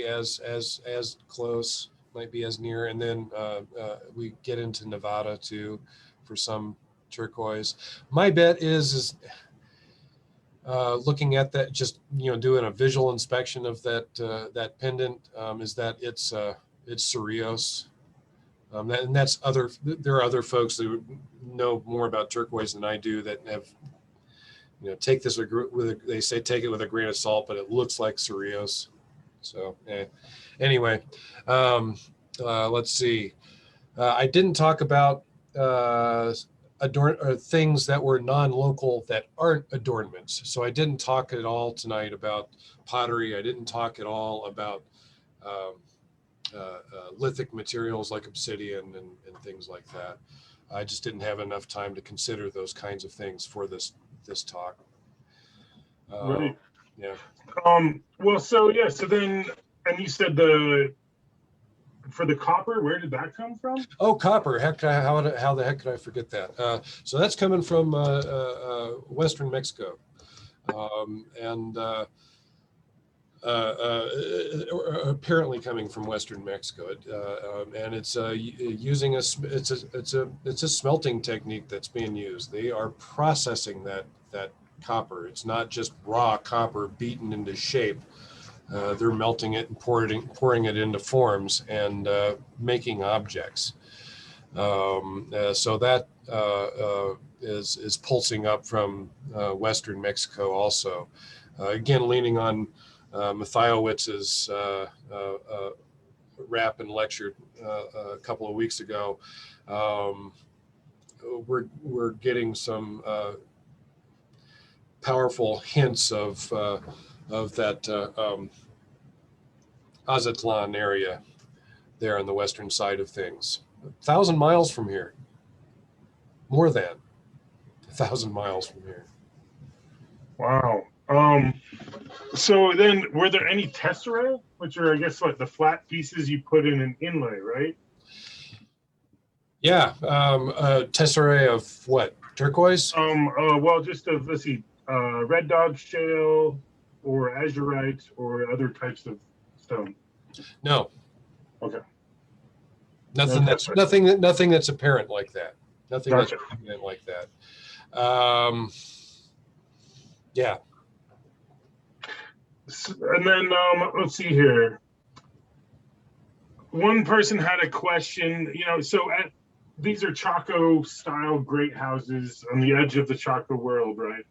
as close, might be as near, and then we get into Nevada too for some turquoise. My bet is looking at that, just doing a visual inspection of that pendant, is that it's Cerrillos. And that's there are other folks that know more about turquoise than I do that have, take this they say take it with a grain of salt, but it looks like Cerrillos. So anyway, let's see. I didn't talk about things that were non-local that aren't adornments. So I didn't talk at all tonight about pottery. I didn't talk at all about lithic materials like obsidian and things like that. I just didn't have enough time to consider those kinds of things for this talk. Right. Yeah. Well, so then, and you said for the copper, where did that come from? Oh, copper. How the heck could I forget that? So that's coming from Western Mexico. And apparently coming from Western Mexico, and it's using it's a smelting technique that's being used. They are processing that copper. It's not just raw copper beaten into shape. They're melting it and pouring it into forms and making objects. So that is pulsing up from Western Mexico also. Again, leaning on Matthiawitz's rap and lecture a couple of weeks ago. We're getting some powerful hints of that Azatlan area there on the western side of things. 1,000 miles from here. More than 1,000 miles from here. Wow. So then, were there any tesserae, which are, I guess, what the flat pieces you put in an inlay, right? Yeah, tesserae of what? Turquoise? Well, just of, let's see, red dog shale or azurite or other types of stone. No. Okay. Nothing No that's tesserae. nothing that's apparent like that. Nothing Gotcha. that's apparent like that. Yeah. And then let's see here. One person had a question, so these are Chaco style great houses on the edge of the Chaco world, right?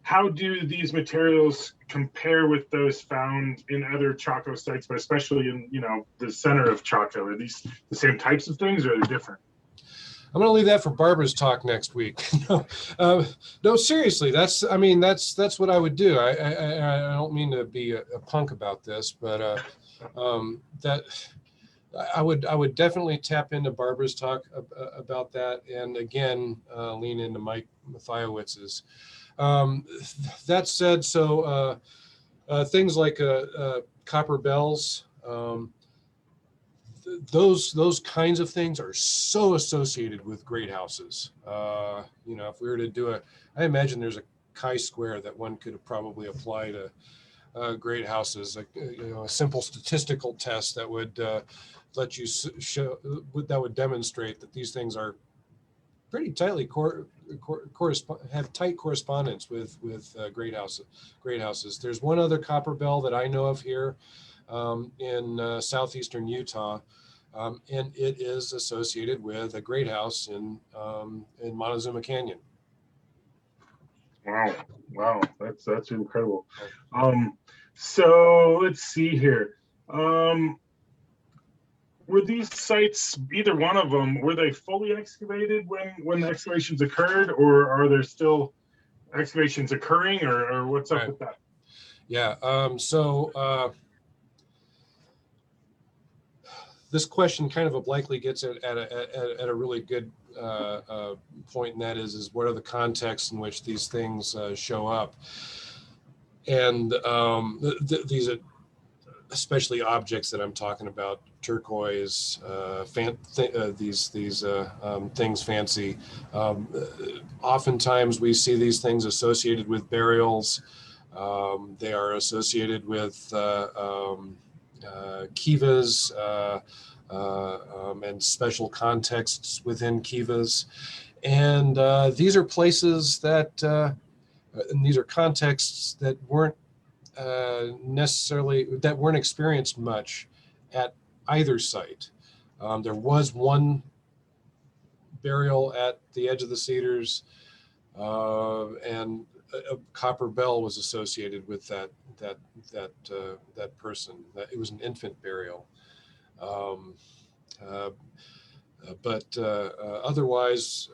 How do these materials compare with those found in other Chaco sites, but especially in, the center of Chaco? Are these the same types of things, or are they different? I'm going to leave that for Barbara's talk next week. No, seriously, that's what I would do. I don't mean to be a punk about this, but that I would definitely tap into Barbara's talk about that, and again lean into Mike Mathiowicz's. That said, so things like copper bells. Those kinds of things are so associated with great houses. If we were to do I imagine there's a chi-square that one could probably apply to great houses, like a simple statistical test that would let you show that would demonstrate that these things are pretty tightly have tight correspondence with great houses. There's one other copper bell that I know of here in southeastern Utah, and it is associated with a great house in Montezuma Canyon. Wow, that's incredible. So let's see here. Were these sites, either one of them, were they fully excavated when the excavations occurred, or are there still excavations occurring, or what's up with that? Yeah. This question kind of obliquely gets at a really good point, and that is what are the contexts in which these things show up, and these are especially objects that I'm talking about, turquoise, these things fancy. Oftentimes we see these things associated with burials. They are associated with kivas and special contexts within kivas. And these are places that, and these are contexts that weren't weren't experienced much at either site. There was one burial at the edge of the Cedars, and a copper bell was associated with that person. It was an infant burial, but otherwise,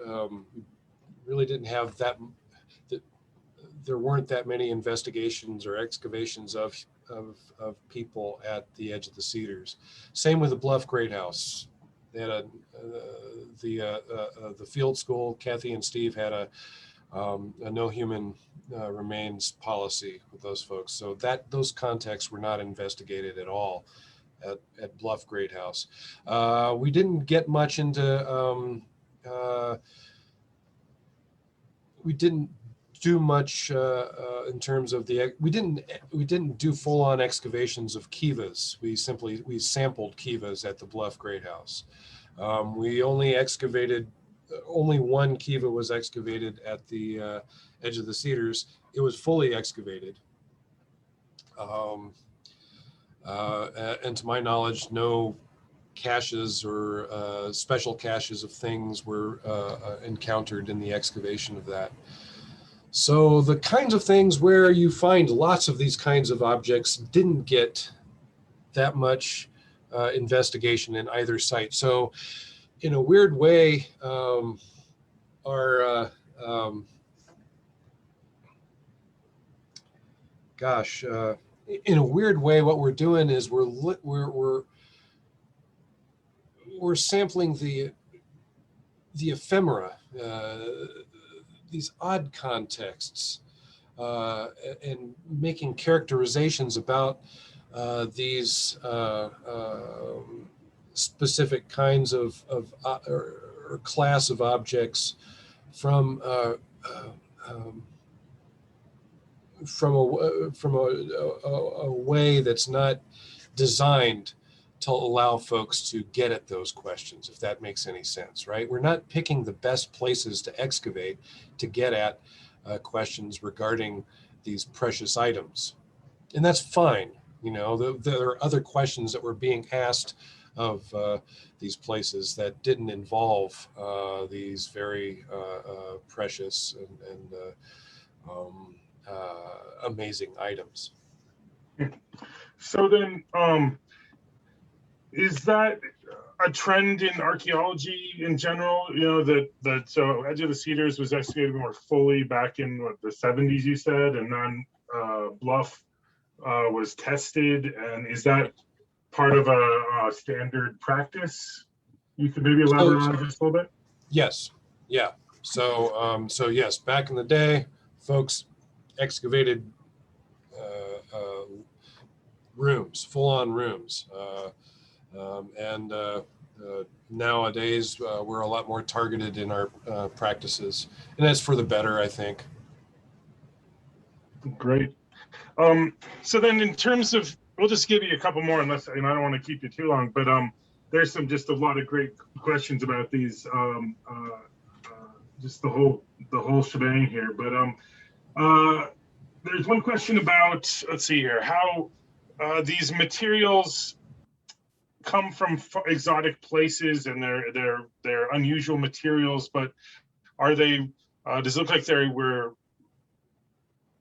really didn't have that. There weren't that many investigations or excavations of people at the edge of the Cedars. Same with the Bluff Great House. They had the field school. Kathy and Steve had a no human remains policy with those folks. So those contexts were not investigated at all at Bluff Great House. We didn't get much into. We didn't do much in terms of we didn't do full-on excavations of kivas. We sampled kivas at the Bluff Great House. We only one kiva was excavated at the edge of the Cedars. It was fully excavated, and to my knowledge, no caches or special caches of things were encountered in the excavation of that. So the kinds of things where you find lots of these kinds of objects didn't get that much investigation in either site. So in a weird way, in a weird way, what we're doing is we're we're sampling the ephemera, these odd contexts, and making characterizations about these specific kinds of or class of objects from a way that's not designed to allow folks to get at those questions, if that makes any sense, right? We're not picking the best places to excavate to get at questions regarding these precious items. And that's fine. You know, there are other questions that were being asked of these places that didn't involve these very precious and amazing items. So then, is that a trend in archaeology in general? You know, that so Edge of the Cedars was excavated more fully back in what, the 70s, you said, and then Bluff was tested. And is that part of a standard practice? You could maybe elaborate on just a little bit. Yes. Yeah. So so yes, back in the day, folks excavated rooms, full-on rooms, and nowadays we're a lot more targeted in our practices, and that's for the better, I think. Great. So then, in terms of, we'll just give you a couple more, unless, and I don't want to keep you too long, but there's just a lot of great questions about these, just the whole shebang here. But there's one question about, let's see here, how these materials come from exotic places, and they're unusual materials, but are they, does it look like they were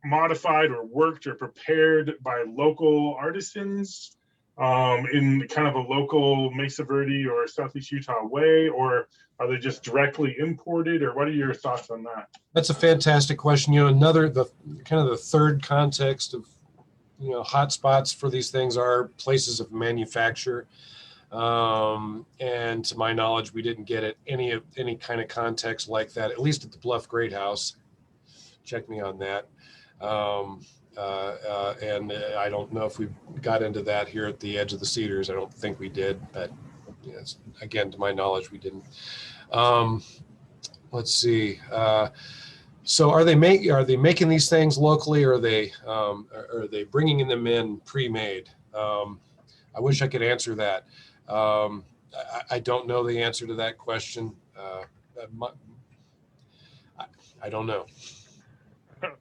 modified or worked or prepared by local artisans in kind of a local Mesa Verde or Southeast Utah way, or are they just directly imported, or what are your thoughts on that? That's a fantastic question. You know, the third context of, you know, hotspots for these things are places of manufacture. And to my knowledge, we didn't get any kind of context like that, at least at the Bluff Great House. Check me on that. And I don't know if we got into that here at the Edge of the Cedars. I don't think we did, but yes, again, to my knowledge, we didn't. Let's see. So are they making these things locally, or are they bringing them in pre-made? I wish I could answer that. I don't know the answer to that question. I don't know.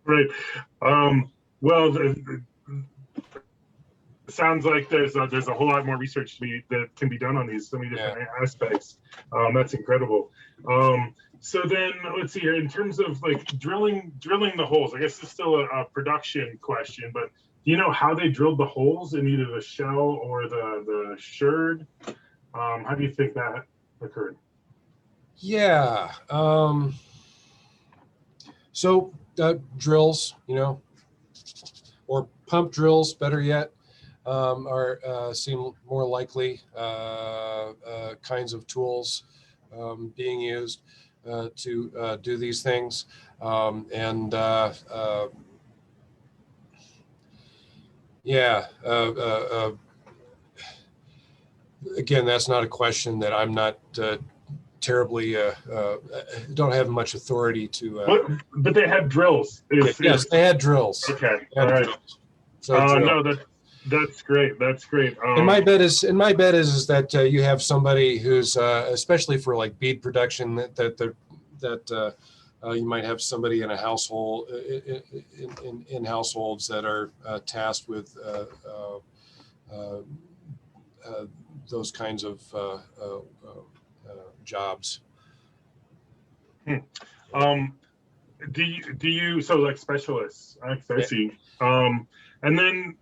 Right. Well, it sounds like there's a whole lot more research that can be done on these, so many different aspects. That's incredible. So then, let's see here. In terms of like drilling the holes, I guess it's still a production question, but do you know how they drilled the holes in either the shell or the sherd? How do you think that occurred? Yeah. So drills, you know, or pump drills, better yet, seem more likely kinds of tools being used to do these things. Again, that's not a question that I'm not terribly don't have much authority to. But they had drills. Yes, they had drills. Okay, all right. So no, that's great. That's great. And my bet is that you have somebody who's especially for like bead production that you might have somebody in a household in households that are tasked with those kinds of jobs. Do you so like specialists? I see. And then,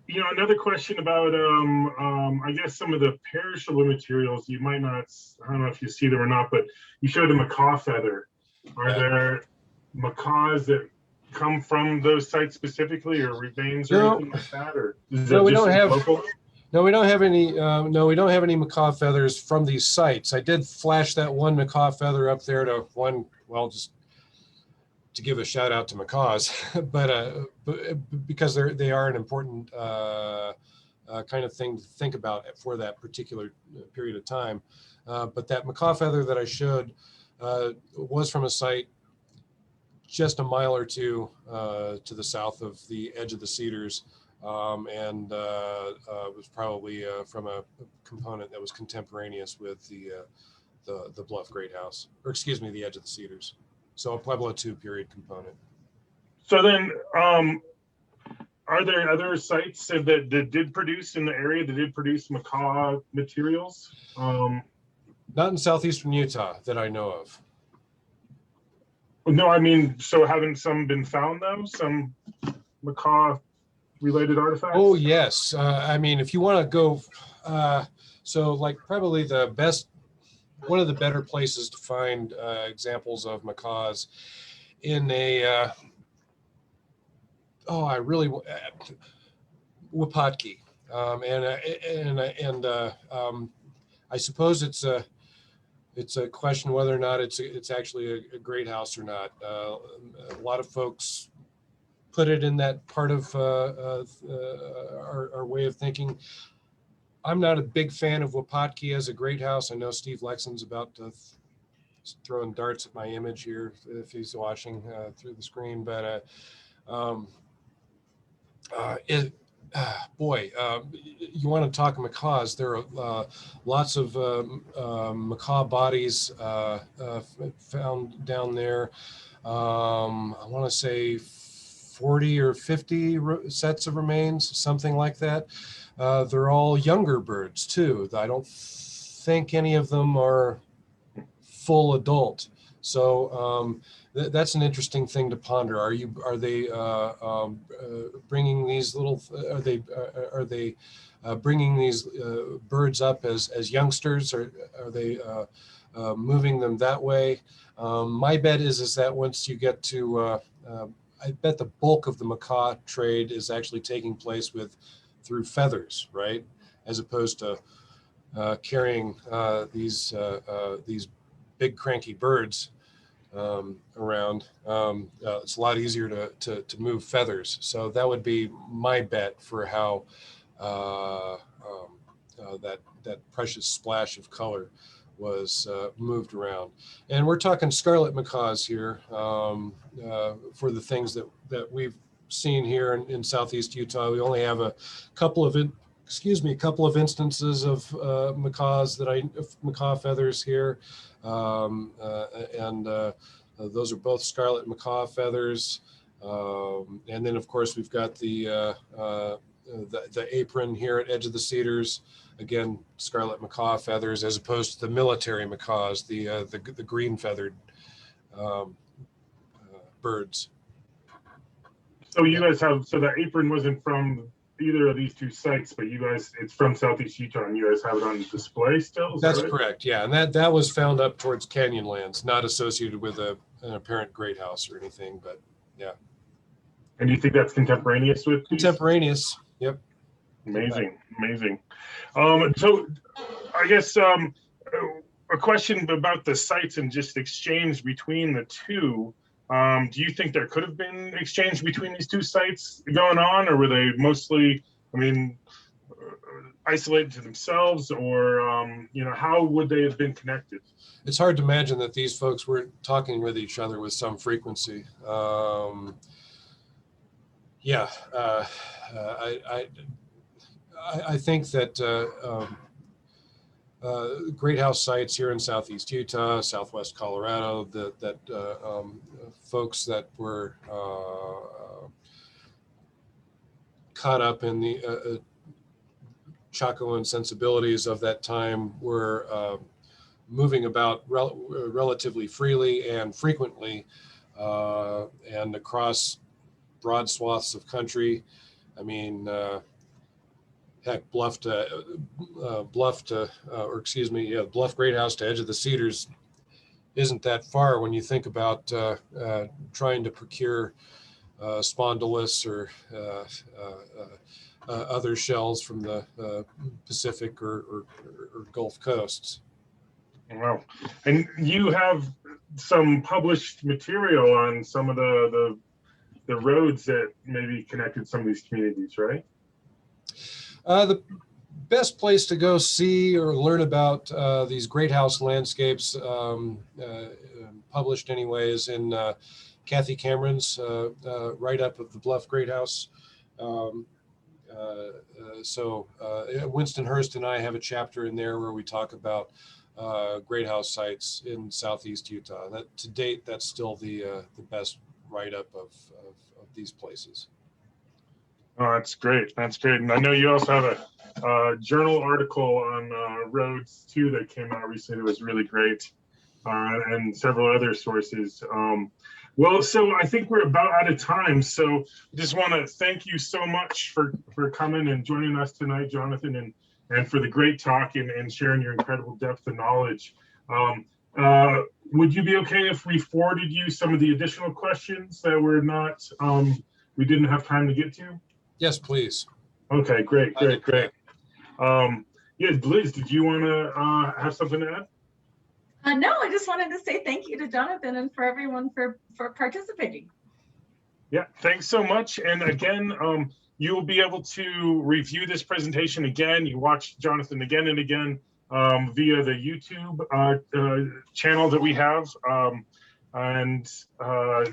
you know, another question about I guess some of the perishable materials you might not, I don't know if you see them or not, but you showed a macaw feather. Are there macaws that come from those sites specifically, or remains or anything like that, or is no, we don't have local? No, we don't have any. No, we don't have any macaw feathers from these sites. I did flash that one macaw feather up there to one. Well, just to give a shout out to macaws, but because they are an important kind of thing to think about for that particular period of time. But that macaw feather that I showed was from a site just a mile or two to the south of the edge of the Cedars. And was probably from a component that was contemporaneous with the Bluff Great House, or excuse me, the Edge of the Cedars. So a Pueblo II period component. So then, are there other sites that did produce in the area that did produce macaw materials? Not in southeastern Utah that I know of. No, I mean, so haven't some been found though? Some macaw related artifacts? Oh yes, I mean, if you want to go, so like probably one of the better places to find examples of macaws in a Wapatki, I suppose it's a question whether or not it's actually a great house or not. A lot of folks put it in that part of our way of thinking. I'm not a big fan of Wapatki as a great house. I know Steve Lexon's about to throwing darts at my image here if he's watching through the screen, but you want to talk macaws. There are lots of macaw bodies found down there. I want to say 40 or 50 sets of remains, something like that. They're all younger birds too. I don't think any of them are full adult. So that's an interesting thing to ponder. Are they bringing these little? Are they bringing these birds up as youngsters, or are they moving them that way? My bet is that once you get to I bet the bulk of the macaw trade is actually taking place through feathers, right? As opposed to carrying these big cranky birds around. It's a lot easier to move feathers. So that would be my bet for how that precious splash of color was moved around. And we're talking scarlet macaws here for the things that we've seen here in Southeast Utah. We only have a couple of instances of macaws macaw feathers here. And those are both scarlet macaw feathers. And then of course we've got the apron here at Edge of the Cedars. Again, scarlet macaw feathers, as opposed to the military macaws, the green feathered birds. So you guys so the apron wasn't from either of these two sites, but it's from Southeast Utah, and you guys have it on display still? That's correct, yeah. And that was found up towards Canyonlands, not associated with an apparent great house or anything, but yeah. And you think that's contemporaneous with these? Contemporaneous, yep. Amazing. So I guess a question about the sites and just exchange between the two. Do you think there could have been exchange between these two sites going on, or were they mostly, isolated to themselves, or how would they have been connected? It's hard to imagine that these folks weren't talking with each other with some frequency. I think that great house sites here in Southeast Utah, Southwest Colorado, that folks that were caught up in the Chacoan sensibilities of that time were moving about relatively freely and frequently and across broad swaths of country. I mean, heck, Bluff Great House to Edge of the Cedars isn't that far when you think about trying to procure spondylus or other shells from the Pacific or Gulf coasts. Wow. And you have some published material on some of the roads that maybe connected some of these communities, right? The best place to go see or learn about these great house landscapes, published anyways, in Kathy Cameron's write-up of the Bluff Great House. Winston Hurst and I have a chapter in there where we talk about great house sites in southeast Utah. That to date, that's still the best write-up of these places. Oh, that's great. That's great. And I know you also have a journal article on roads too that came out recently. It was really great, and several other sources. Well, so I think we're about out of time. So I just want to thank you so much for coming and joining us tonight, Jonathan, and for the great talk and sharing your incredible depth of knowledge. Would you be okay if we forwarded you some of the additional questions that were not, we didn't have time to get to? Yes, please. Okay, great. Yes, Liz, did you want to have something to add? No, I just wanted to say thank you to Jonathan and for everyone for participating. Yeah, thanks so much. And again, you'll be able to review this presentation again. You watch Jonathan again and again via the YouTube channel that we have. And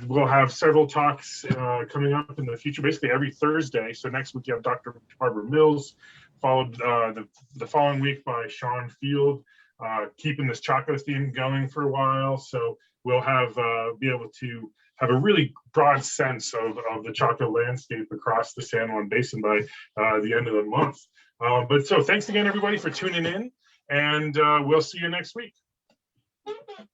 we'll have several talks coming up in the future, basically every Thursday. So next week you have Dr. Barbara Mills, followed the following week by Sean Field, keeping this Chaco theme going for a while. So we'll have be able to have a really broad sense of the Chaco landscape across the San Juan Basin by the end of the month. But so thanks again, everybody, for tuning in, and we'll see you next week.